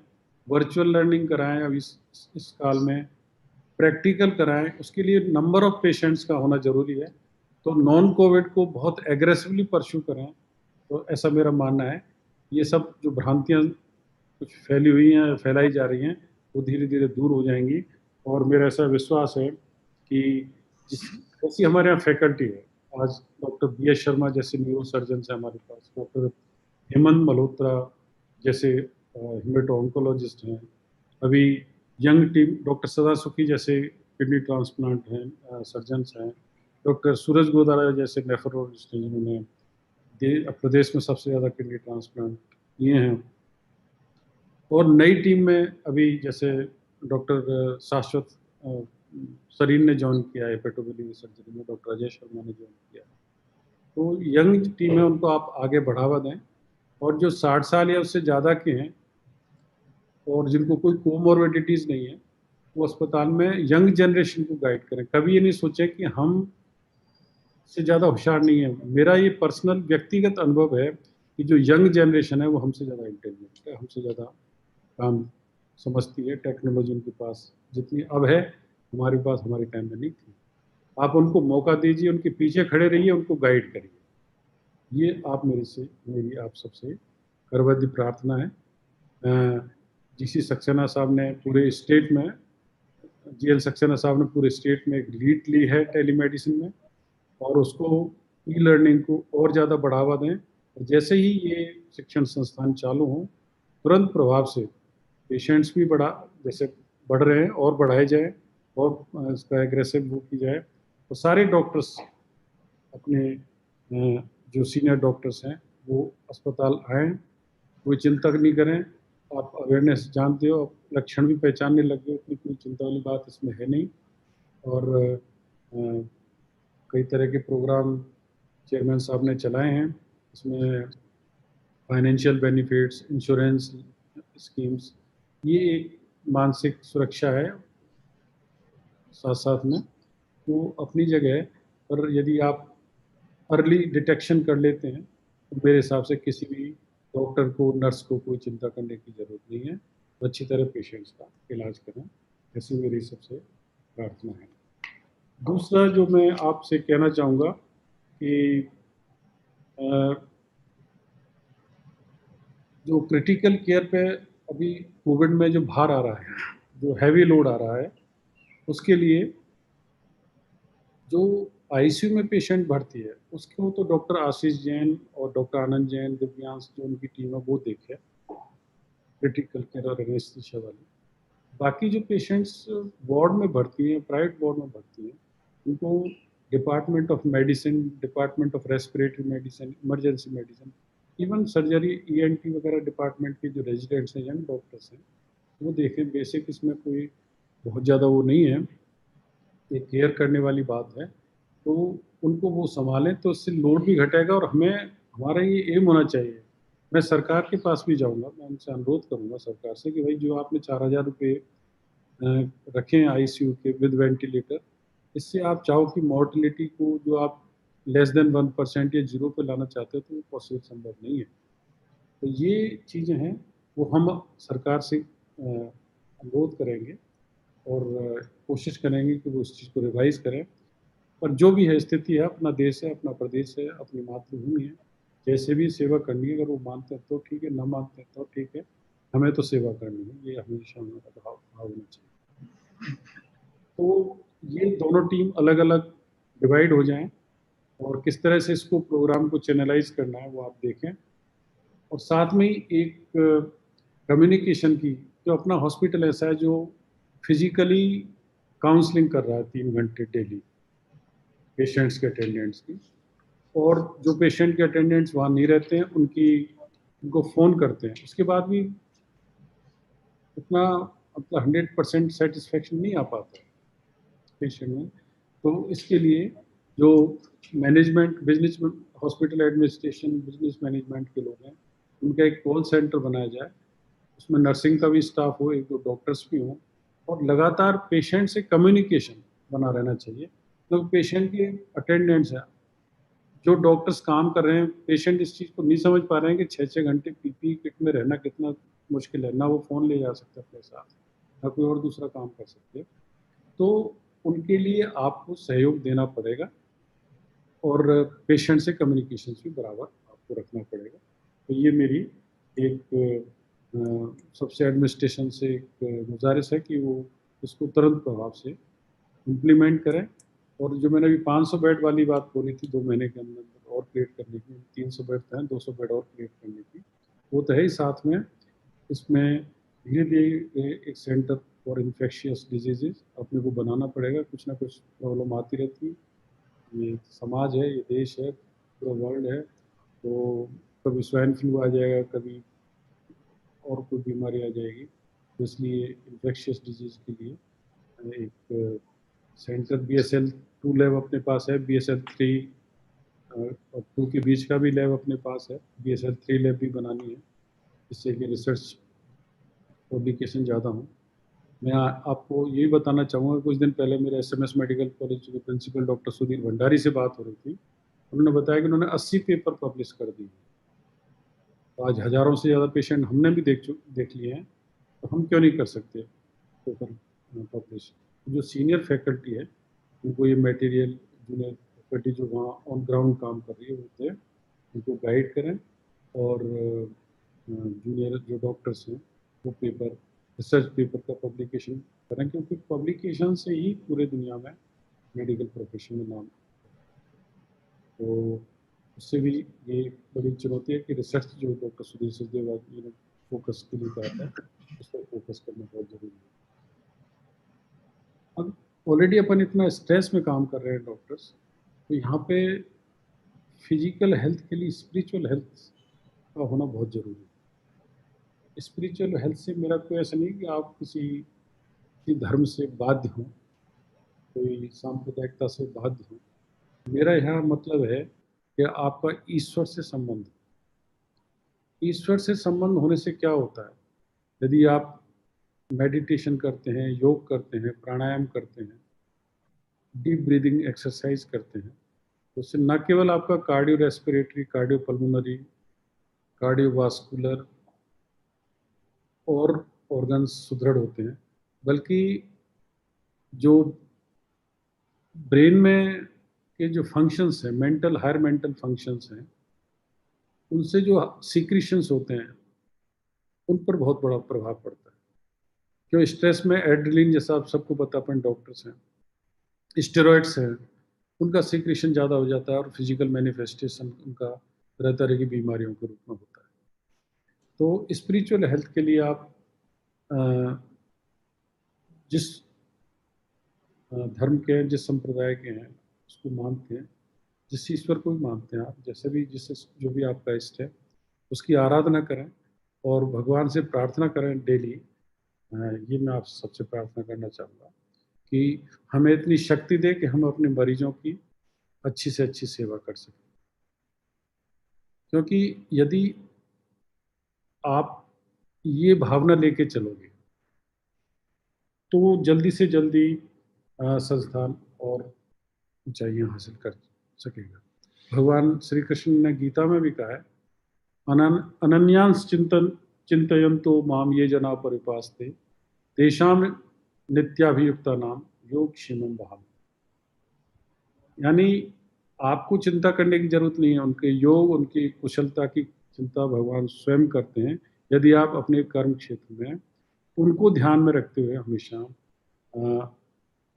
वर्चुअल लर्निंग कराएं, अब इस काल में प्रैक्टिकल कराएं। उसके लिए नंबर ऑफ पेशेंट्स का होना ज़रूरी है। तो नॉन कोविड को बहुत एग्रेसिवली परस्यू करें, तो ऐसा मेरा मानना है। ये सब जो भ्रांतियाँ कुछ फैली हुई हैं, फैलाई जा रही हैं, वो धीरे धीरे दूर हो जाएंगी। और मेरा ऐसा विश्वास है कि जैसी हमारे यहाँ फैकल्टी है, आज डॉक्टर BS शर्मा जैसे न्यूरो सर्जन है हमारे पास, डॉक्टर हेमंत मल्होत्रा जैसे हेमेटो ऑन्कोलॉजिस्ट हैं, अभी यंग टीम डॉक्टर सदा सुखी जैसे किडनी ट्रांसप्लांट हैं सर्जन्स हैं, डॉक्टर सूरज गोदारा जैसे नेफ्रोलॉजिस्ट हैं जिन्होंने प्रदेश में सबसे ज़्यादा किडनी ट्रांसप्लांट किए हैं। और नई टीम में अभी जैसे डॉक्टर शाश्वत सरीन ने ज्वाइन किया है, हेपेटोबिलियरी सर्जरी में डॉक्टर अजय शर्मा ने ज्वाइन किया। तो यंग टीम है, उनको आप आगे बढ़ावा दें। और जो 60 साल या उससे ज़्यादा के हैं और जिनको कोई कोमोर्बिडिटीज़ नहीं है, वो अस्पताल में यंग जनरेशन को गाइड करें। कभी ये नहीं सोचें कि हम से ज़्यादा होशियार नहीं है। मेरा ये पर्सनल व्यक्तिगत अनुभव है कि जो यंग जनरेशन है वो हमसे ज़्यादा इंटेलिजेंट है, हमसे ज़्यादा काम समझती है। टेक्नोलॉजी उनके पास जितनी अब है, हमारे पास हमारे टाइम में नहीं थी। आप उनको मौका दीजिए, उनके पीछे खड़े रहिए, उनको गाइड करिए। ये आप मेरी आप सबसे करवदी प्रार्थना है। GC सक्सेना साहब ने पूरे स्टेट में GL सक्सेना साहब ने पूरे स्टेट में एक लीड ली है टेलीमेडिसिन में, और उसको ई लर्निंग को और ज़्यादा बढ़ावा दें। और जैसे ही ये शिक्षण संस्थान चालू हों, तुरंत प्रभाव से पेशेंट्स भी जैसे बढ़ रहे हैं और बढ़ाए जाए, और इसका एग्रेसिव वो की जाए। तो सारे डॉक्टर्स अपने जो सीनियर डॉक्टर्स हैं वो अस्पताल आएँ, कोई चिंता नहीं करें। आप अवेयरनेस जानते हो, लक्षण भी पहचानने लग गए, इतनी कोई चिंता वाली बात इसमें है नहीं। और कई तरह के प्रोग्राम चेयरमैन साहब ने चलाए हैं, इसमें फाइनेंशियल बेनिफिट्स, इंश्योरेंस स्कीम्स, ये एक मानसिक सुरक्षा है साथ साथ में। तो अपनी जगह पर यदि आप अर्ली डिटेक्शन कर लेते हैं तो मेरे हिसाब से किसी भी डॉक्टर को, नर्स को कोई चिंता करने की ज़रूरत नहीं है। तो अच्छी तरह पेशेंट्स का इलाज करें, ऐसी मेरी सबसे प्रार्थना है। दूसरा जो मैं आपसे कहना चाहूँगा कि जो क्रिटिकल केयर पे अभी कोविड में जो भार आ रहा है, जो हैवी लोड आ रहा है, उसके लिए जो आईसीयू में पेशेंट भर्ती है, उसको तो डॉक्टर आशीष जैन और डॉक्टर आनंद जैन, दिव्यांश जो उनकी टीम है वो देखे, क्रिटिकल केयर और एनेस्थीसिया वाली। बाकी जो पेशेंट्स वार्ड में भर्ती हैं, प्राइवेट वार्ड में भर्ती हैं, उनको department of medicine, department of respiratory medicine, emergency medicine, even surgery, ENT वगैरह डिपार्टमेंट के जो रेजिडेंट्स हैं, यंग डॉक्टर्स हैं, वो देखें। बेसिक इसमें कोई बहुत ज़्यादा वो नहीं है, ये केयर करने वाली बात है, तो उनको वो संभालें, तो इससे लोड भी घटेगा। और हमारा ये एम होना चाहिए। मैं सरकार के पास भी जाऊंगा, मैं उनसे अनुरोध करूंगा सरकार से कि भाई जो आपने 4,000 रुपये रखे हैं आईसीयू के विद वेंटिलेटर, इससे आप चाहो कि मॉर्टिलिटी को जो आप लेस देन 1% या 0 पे लाना चाहते हो, तो वो पॉसिबल संभव नहीं है। तो ये चीज़ें हैं, वो हम सरकार से अनुरोध करेंगे और कोशिश करेंगे कि वो इस चीज़ को रिवाइज़ करें। पर जो भी है स्थिति है, अपना देश है, अपना प्रदेश है, अपनी मातृभूमि है, जैसे भी सेवा करनी है, अगर वो मानते हैं तो ठीक है, न मानते हैं तो ठीक है, हमें तो सेवा करनी है, ये हमेशा हमारा भाव होना चाहिए। तो ये दोनों टीम अलग अलग डिवाइड हो जाएं, और किस तरह से इसको प्रोग्राम को चैनलाइज करना है वो आप देखें। और साथ में ही एक कम्युनिकेशन की, जो अपना हॉस्पिटल ऐसा है जो फिजिकली काउंसलिंग कर रहा है 3 घंटे डेली पेशेंट्स के अटेंडेंट्स की, और जो पेशेंट के अटेंडेंट्स वहाँ नहीं रहते हैं उनको फ़ोन करते हैं, उसके बाद भी उतना मतलब 100% सेटिस्फेक्शन नहीं आ पाता है पेशेंट में। तो इसके लिए जो management, business, hospital administration, business management के लोग हैं, उनका एक कॉल सेंटर बनाया जाए, उसमें नर्सिंग का भी स्टाफ हो, 1-2 डॉक्टर्स भी हों, और लगातार पेशेंट से कम्युनिकेशन बना रहना चाहिए। तो पेशेंट के अटेंडेंट्स हैं, जो डॉक्टर्स काम कर रहे हैं, पेशेंट इस चीज़ को नहीं समझ पा रहे हैं कि 6-6 घंटे पीपीई किट में रहना कितना मुश्किल है। ना वो फ़ोन ले जा सकते अपने साथ, ना कोई और दूसरा काम कर सकते। तो उनके लिए आपको सहयोग देना पड़ेगा, और पेशेंट से कम्युनिकेशन भी बराबर आपको रखना पड़ेगा। तो ये मेरी एक सबसे एडमिनिस्ट्रेशन से एक गुजारिश है कि वो इसको तुरंत प्रभाव से इम्प्लीमेंट करें। और जो मैंने अभी 500 बेड वाली बात बोली थी 2 महीने के अंदर और क्रिएट करने की, 300 बेड तो हैं, 200 बेड और क्रिएट करने की, वो तो है ही। साथ में इसमें धीरे धीरे एक सेंटर फॉर इन्फेक्शियस डिजीजेज अपने को बनाना पड़ेगा। कुछ ना कुछ प्रॉब्लम आती रहती है, ये समाज है, ये देश है, पूरा वर्ल्ड है। तो कभी स्वाइन फ्लू आ जाएगा, कभी और कोई बीमारी आ जाएगी। तो इसलिए इन्फेक्शियस डिजीज़ के लिए एक सेंटर BSL 2 लैब अपने पास है, BSL 3 और 2 के बीच का भी लैब अपने पास है, BSL 3 लैब भी बनानी है, जिससे कि रिसर्च पब्लिकेशन ज़्यादा हो। मैं आपको यही बताना चाहूँगा, कुछ दिन पहले मेरे SMS मेडिकल कॉलेज के प्रिंसिपल डॉक्टर सुधीर भंडारी से बात हो रही थी। उन्होंने बताया कि उन्होंने 80 पेपर पब्लिश कर दिए। तो आज हज़ारों से ज़्यादा पेशेंट हमने भी देख लिए हैं, तो हम क्यों नहीं कर सकते पेपर पब्लिश। जो सीनियर फैकल्टी है उनको ये मटेरियल, जूनियर फैकल्टी जो वहाँ ऑन ग्राउंड काम कर रही है होते हैं, उनको गाइड करें, और जूनियर जो डॉक्टर्स हैं वो पेपर रिसर्च पेपर का पब्लिकेशन करें, क्योंकि पब्लिकेशन से ही पूरे दुनिया में मेडिकल प्रोफेशन में नाम। तो उससे भी ये बड़ी चुनौती है कि रिसर्च जो डॉक्टर सुधीर सचदेवा जी ने फोकस के लिए कहा था, उस पर फोकस करना बहुत जरूरी है। अब ऑलरेडी अपन इतना स्ट्रेस में काम कर रहे हैं डॉक्टर्स, तो यहाँ पे फिजिकल हेल्थ के लिए स्पिरिचुअल हेल्थ का होना बहुत जरूरी है। स्पिरिचुअल हेल्थ से मेरा कोई ऐसा नहीं कि आप किसी धर्म से बाध्य हों, कोई सांप्रदायिकता से बाध्य हों। मेरा यहाँ मतलब है कि आपका ईश्वर से संबंध। ईश्वर से संबंध होने से क्या होता है, यदि आप मेडिटेशन करते हैं, योग करते हैं, प्राणायाम करते हैं, डीप ब्रीदिंग एक्सरसाइज करते हैं, तो उससे न केवल आपका cardio respiratory, cardio pulmonary, cardiovascular और ऑर्गन्स सुदृढ़ होते हैं, बल्कि जो ब्रेन में के जो फंक्शंस हैं, मेंटल हायर मेंटल फंक्शंस हैं, उनसे जो सीक्रेशंस होते हैं उन पर बहुत बड़ा प्रभाव पड़ता है। क्यों? स्ट्रेस में एड्रेनलिन, जैसा आप सबको पता, अपन डॉक्टर्स हैं, स्टेरॉइड्स हैं, उनका सीक्रेशन ज़्यादा हो जाता है और फिजिकल मैनिफेस्टेशन उनका तरह तरह की बीमारियों के रूप में होता है। तो स्पिरिचुअल हेल्थ के लिए आप जिस धर्म के हैं, जिस संप्रदाय के हैं, उसको मानते हैं, जिस ईश्वर को भी मानते हैं आप, जैसे भी जिससे जो भी आपका इष्ट है, उसकी आराधना करें और भगवान से प्रार्थना करें डेली। ये मैं आप सबसे प्रार्थना करना चाहूँगा कि हमें इतनी शक्ति दे कि हम अपने मरीजों की अच्छी से अच्छी सेवा कर सकें। क्योंकि यदि आप ये भावना लेके चलोगे तो जल्दी से जल्दी संस्थान और ऊंचाइयां हासिल कर सकेगा। भगवान श्री कृष्ण ने गीता में भी कहा है, अनन्यांस चिंतयन्तो माम ये जना परिपास्ते तेषाम नित्याभियुक्ता नाम योगक्षेमं वहामि। यानी आपको चिंता करने की जरूरत नहीं है, उनके योग, उनकी कुशलता की चिंता भगवान स्वयं करते हैं, यदि आप अपने कर्म क्षेत्र में उनको ध्यान में रखते हुए हमेशा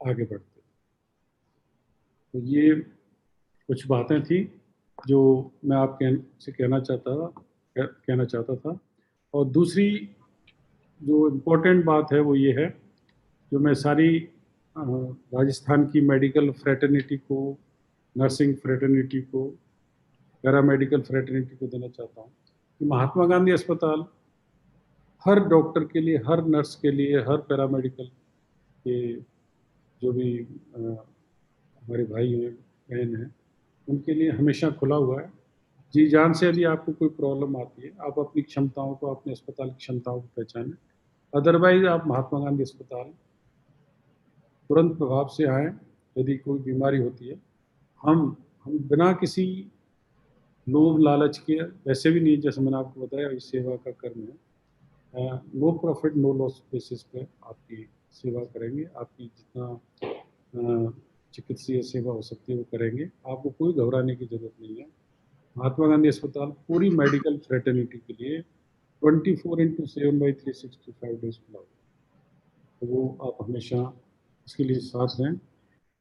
आगे बढ़ते। तो ये कुछ बातें थी जो मैं आपसे कहना चाहता था। और दूसरी जो इम्पोर्टेंट बात है वो ये है, जो मैं सारी राजस्थान की मेडिकल फ्रेटर्निटी को, नर्सिंग फ्रेटर्निटी को, पैरामेडिकल फ्रेटर्निटी को देना चाहता हूँ कि महात्मा गांधी अस्पताल हर डॉक्टर के लिए, हर नर्स के लिए, हर पैरामेडिकल के जो भी हमारे भाई हैं, बहन हैं, उनके लिए हमेशा खुला हुआ है। जी जान से यदि आपको कोई प्रॉब्लम आती है, आप अपनी क्षमताओं को, अपने अस्पताल की क्षमताओं को पहचानें। अदरवाइज आप महात्मा गांधी अस्पताल तुरंत प्रभाव से आएँ। यदि कोई बीमारी होती है, हम बिना किसी लोभ लालच के, वैसे भी नहीं, जैसे मैंने आपको बताया, इस सेवा का कर्म है, no profit no loss basis पे आपकी सेवा करेंगे। आपकी जितना चिकित्सीय सेवा हो सकती है वो करेंगे। आपको कोई घबराने की जरूरत नहीं है। महात्मा गांधी अस्पताल पूरी मेडिकल फ्रेटर्निटी के लिए 24/7/365 डेज खुला हुआ है, तो वो आप हमेशा इसके लिए साथ रहें।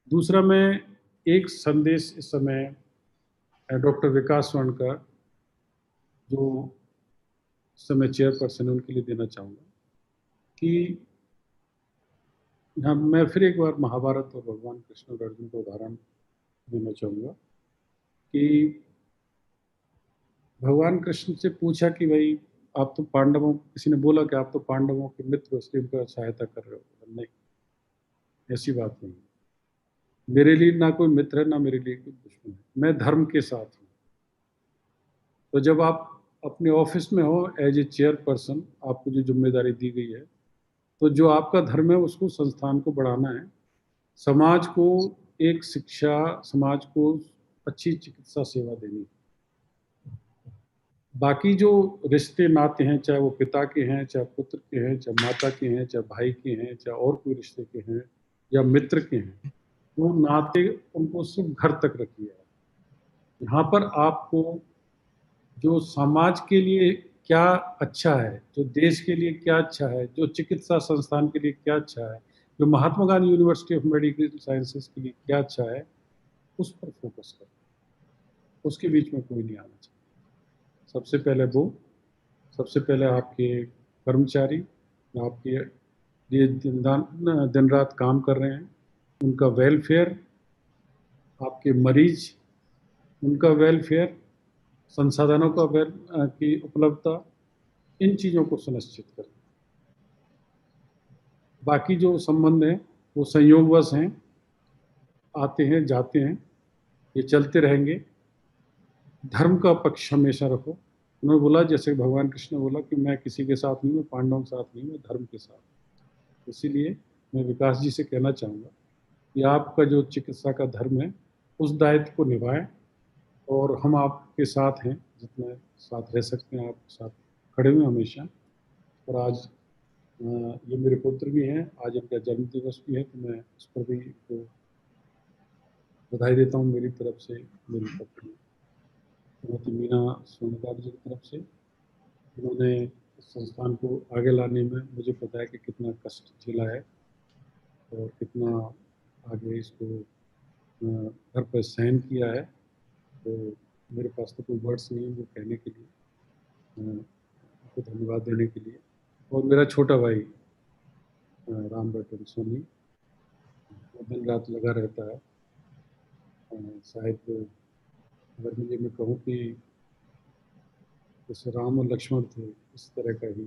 दूसरा, मैं एक संदेश इस समय डॉक्टर विकास स्वर्णकर, जो इस समय चेयरपर्सन है, उनके लिए देना चाहूँगा कि यहाँ मैं फिर एक बार महाभारत और भगवान कृष्ण और अर्जुन का उदाहरण देना चाहूँगा कि भगवान कृष्ण से पूछा कि भाई आप तो पांडवों, किसी ने बोला कि आप तो पांडवों के मित्र हो, इसलिए उनका सहायता कर रहे हो। नहीं, ऐसी बात नहीं। मेरे लिए ना कोई मित्र है, ना मेरे लिए कोई दुश्मन है, मैं धर्म के साथ हूँ। तो जब आप अपने ऑफिस में हो एज ए चेयरपर्सन, आपको जो जिम्मेदारी दी गई है, तो जो आपका धर्म है उसको, संस्थान को बढ़ाना है, समाज को एक शिक्षा, समाज को अच्छी चिकित्सा सेवा देनी है। बाकी जो रिश्ते नाते हैं, चाहे वो पिता के हैं, चाहे पुत्र के हैं, चाहे माता के हैं, चाहे भाई के हैं, चाहे और कोई रिश्ते के हैं या मित्र के हैं, वो नाते उनको सिर्फ घर तक रखिए। यहाँ पर आपको जो समाज के लिए क्या अच्छा है, जो देश के लिए क्या अच्छा है, जो चिकित्सा संस्थान के लिए क्या अच्छा है, जो Mahatma Gandhi university of medical Sciences के लिए क्या अच्छा है, उस पर फोकस करें। उसके बीच में कोई नहीं आना चाहिए। सबसे पहले वो, सबसे पहले आपके कर्मचारी, आपके ये दिन रात काम कर रहे हैं, उनका वेलफेयर, आपके मरीज, उनका वेलफेयर, संसाधनों की उपलब्धता, इन चीज़ों को सुनिश्चित करें। बाकी जो संबंध हैं वो संयोगवश हैं, आते हैं जाते हैं, ये चलते रहेंगे। धर्म का पक्ष हमेशा रखो। उन्होंने बोला, जैसे भगवान कृष्ण ने बोला कि मैं किसी के साथ नहीं, मैं पांडवों के साथ नहीं, मैं धर्म के साथ। इसीलिए मैं विकास जी से कहना चाहूँगा कि आपका जो चिकित्सा का धर्म है, उस दायित्व को निभाएं, और हम आपके साथ हैं, जितना साथ रह सकते हैं आपके साथ खड़े हुए हमेशा। और आज ये मेरे पुत्र भी हैं, आज इनका जन्म दिवस भी है, तो मैं उस पर भी तो बधाई देता हूँ मेरी तरफ से, मेरी पत्नी श्रीमती मीना सोनकार जी की तरफ से। उन्होंने इस संस्थान को आगे लाने में मुझे पता है कि कितना कष्ट झेला है और कितना आगे इसको घर पर सहन किया है। तो मेरे पास तो कोई वर्ड्स नहीं है वो कहने के लिए, उनको धन्यवाद देने के लिए। और मेरा छोटा भाई राम बटन सोनी, वो दिन रात लगा रहता है। शायद अगर मैं कहूँ कि जैसे राम और लक्ष्मण थे, इस तरह का ही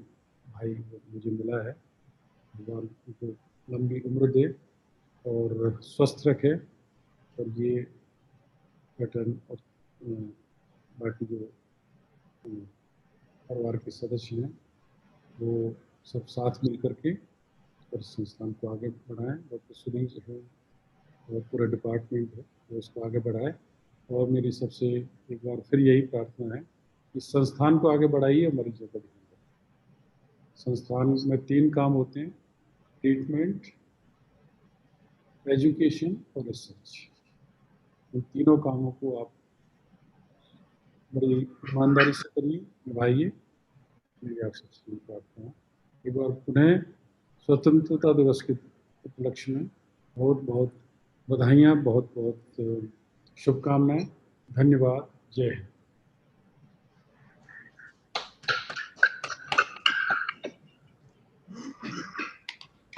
भाई मुझे मिला है। भगवान उनको लंबी उम्र दे और स्वस्थ रखे। और ये बटन और बाकी जो परिवार के सदस्य हैं, वो सब साथ मिल करके और संस्थान को आगे बढ़ाएं। डॉक्टर सुनील जी है और पूरा डिपार्टमेंट है, वो उसको आगे बढ़ाए। और मेरी सबसे एक बार फिर यही प्रार्थना है कि संस्थान को आगे बढ़ाइए, मरीजों का ध्यान रखें। संस्थान में 3 काम होते हैं: ट्रीटमेंट, एजुकेशन और रिसर्च। इन तीनों कामों को आप बड़ी ईमानदारी से करिए, निभाइए। मेरी आप सबसे प्रार्थना है। एक बार पुनः स्वतंत्रता दिवस के उपलक्ष्य में बहुत बहुत बधाइयाँ, बहुत बहुत शुभकामनाएं। धन्यवाद। जय हिंद।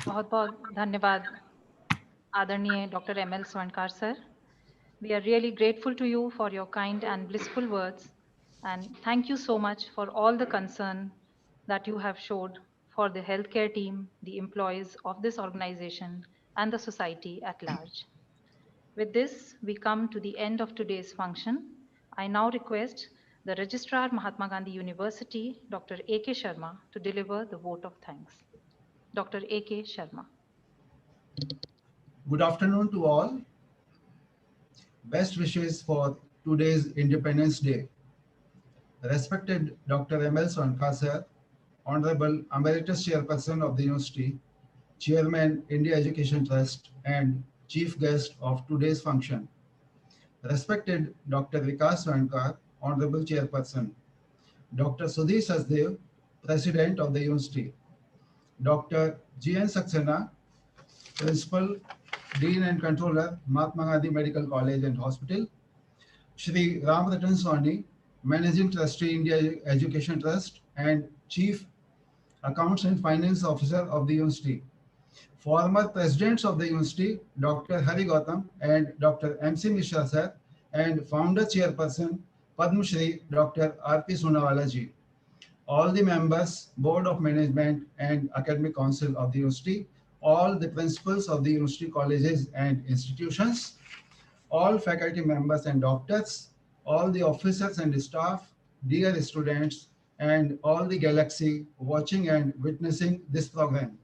बहुत बहुत धन्यवाद आदरणीय doctor ML Swarnkar sir. We are really grateful to you for your kind and blissful words, and thank you so much for all the concern that you have showed for the healthcare team, the employees of this organization, and the society at large. With this, we come to the end of today's function. I now request the Registrar Mahatma Gandhi University, Dr. A.K. Sharma, to deliver the vote of thanks. Dr. A.K. Sharma.
Good afternoon to all. Best wishes for today's Independence Day. Respected Dr. M.L. Swarnkar sir, Honorable Emeritus Chairperson of the University, Chairman, India Education Trust, and Chief Guest of today's function. Respected Dr. Vikas Swarnkar, Honorable Chairperson, Dr. Sudhir Sachdev, President of the University, Dr. G.N. Saxena, Principal, Dean and Controller, Mahatma Gandhi Medical College and Hospital, Shri Ram Ratan Sawhney, Managing Trustee, India Education Trust, and Chief Accounts and Finance Officer of the University. Former Presidents of the University, Dr. Hari Gautam and Dr. M.C. Mishra sir, and Founder Chairperson, Padma Shri Dr. R.P. Sonawala ji. All the members, Board of Management and Academic Council of the University, all the principals of the university colleges and institutions, all faculty members and doctors, all the officers and staff, dear students, and all the galaxy watching and witnessing this program.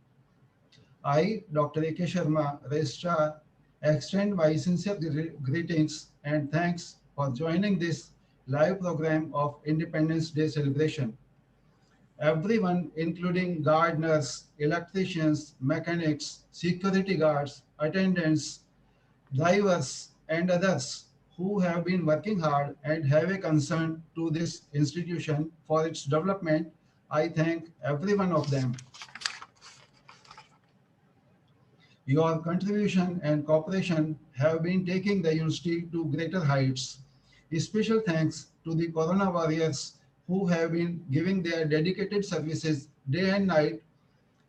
I, Dr. A.K. Sharma, Registrar, extend my sincere greetings and thanks for joining this live program of Independence Day celebration. Everyone, including gardeners, electricians, mechanics, security guards, attendants, drivers, and others who have been working hard and have a concern to this institution for its development. I thank every one of them. Your contribution and cooperation have been taking the university to greater heights. A special thanks to the Corona warriors who have been giving their dedicated services day and night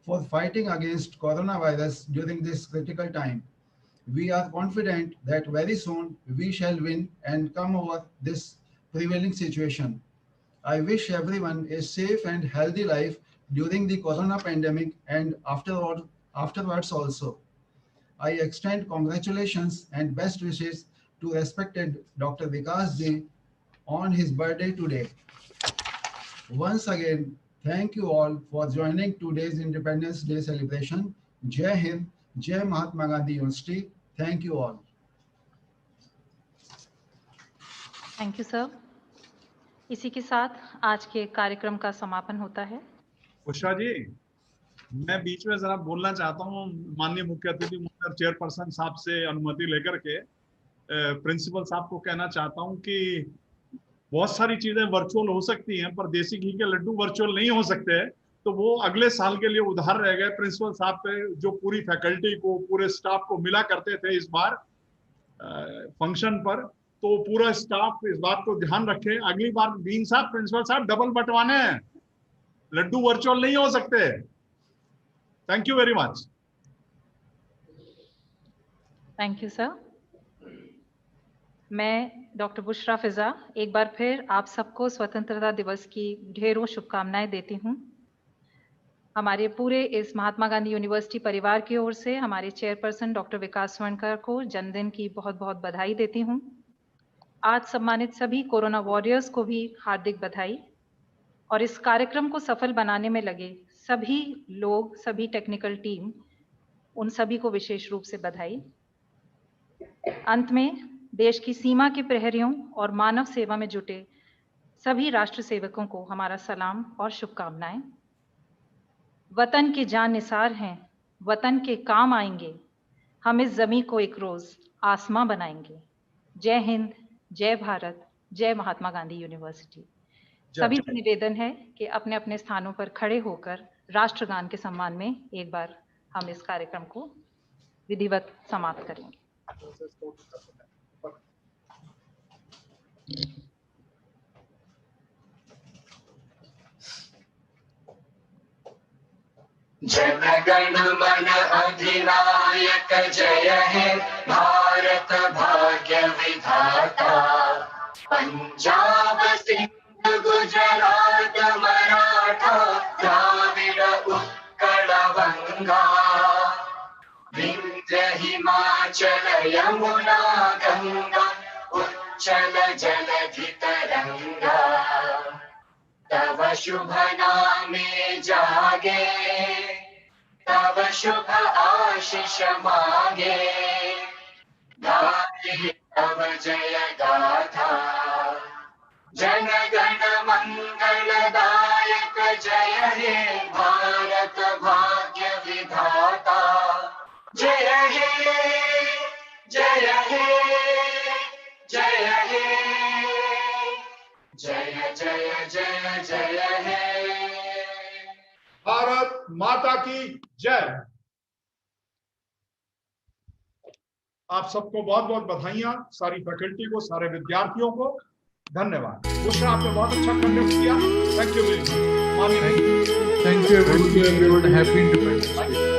for fighting against coronavirus during this critical time. We are confident that very soon we shall win and come over this prevailing situation. I wish everyone a safe and healthy life during the corona pandemic and afterwards also. I extend congratulations and best wishes to respected Dr. Vikas Ji on his birthday today. Once again, thank you all for joining today's Independence Day celebration. Jai Hind, Jai Mahatma Gandhi University. Thank you all.
Thank you sir. इसी के साथ आज के कार्यक्रम का समापन होता है।
उषा जी, मैं बीच में जरा बोलना चाहता हूँ, माननीय मुख्य अतिथि मुख्य चेयरपर्सन साहब से अनुमति लेकर के प्रिंसिपल साहब को कहना चाहता हूँ कि बहुत सारी चीजें वर्चुअल हो सकती हैं, पर देसी घी के लड्डू वर्चुअल नहीं हो सकते, तो वो अगले साल के लिए उधार रह गए। प्रिंसिपल साहब पे जो पूरी फैकल्टी को, पूरे स्टाफ को मिला करते थे इस बार फंक्शन पर, तो पूरा स्टाफ इस बात को ध्यान रखे, अगली बार डीन साहब, प्रिंसिपल साहब डबल बंटवाने हैं, लड्डू वर्चुअल नहीं हो सकते। Thank you very much.
Thank you sir. मैं डॉक्टर बुशरा फिजा एक बार फिर आप सबको स्वतंत्रता दिवस की ढेरों शुभकामनाएं देती हूं। हमारे पूरे इस महात्मा गांधी यूनिवर्सिटी परिवार की ओर से हमारे चेयरपर्सन डॉक्टर विकास स्वर्णकर को जन्मदिन की बहुत बहुत बधाई देती हूं। आज सम्मानित सभी कोरोना वॉरियर्स को भी हार्दिक बधाई, और इस कार्यक्रम को सफल बनाने में लगे सभी लोग, सभी टेक्निकल टीम, उन सभी को विशेष रूप से बधाई। अंत में देश की सीमा के प्रहरियों और मानव सेवा में जुटे सभी राष्ट्र सेवकों को हमारा सलाम और शुभकामनाएं। वतन के जान निसार हैं, वतन के काम आएंगे, हम इस जमीन को एक रोज आसमां बनाएंगे। जय हिंद, जय भारत, जय महात्मा गांधी यूनिवर्सिटी। सभी से निवेदन है कि अपने अपने स्थानों पर खड़े होकर राष्ट्रगान के सम्मान में एक बार हम इस कार्यक्रम को विधिवत समाप्त करेंगे।
जन गण मन अधिनायक जय हे भारत भाग्य विधाता। पंजाब सिंध गुजरात मराठा द्राविड़ उत्कल बंगा। विंध्य हिमाचल यमुना गंगा उच्चल जलधि तरंगा। तव शुभ नामे जागे, तव शुभ आशीष मांगे। गाये तव जय गाथा, जन गण मंगल दायक जय हे भारत भाग्य विधाता। जय हे, जय हे, जय हे, जय जय जय जय हे।
भारत माता की जय। आप सबको बहुत बहुत बधाइयां, सारी फैकल्टी को, सारे विद्यार्थियों को धन्यवाद। बुशरा, आपने बहुत अच्छा कंडक्ट किया। Thank you very much.
Thank you everyone. Happy Independence Day.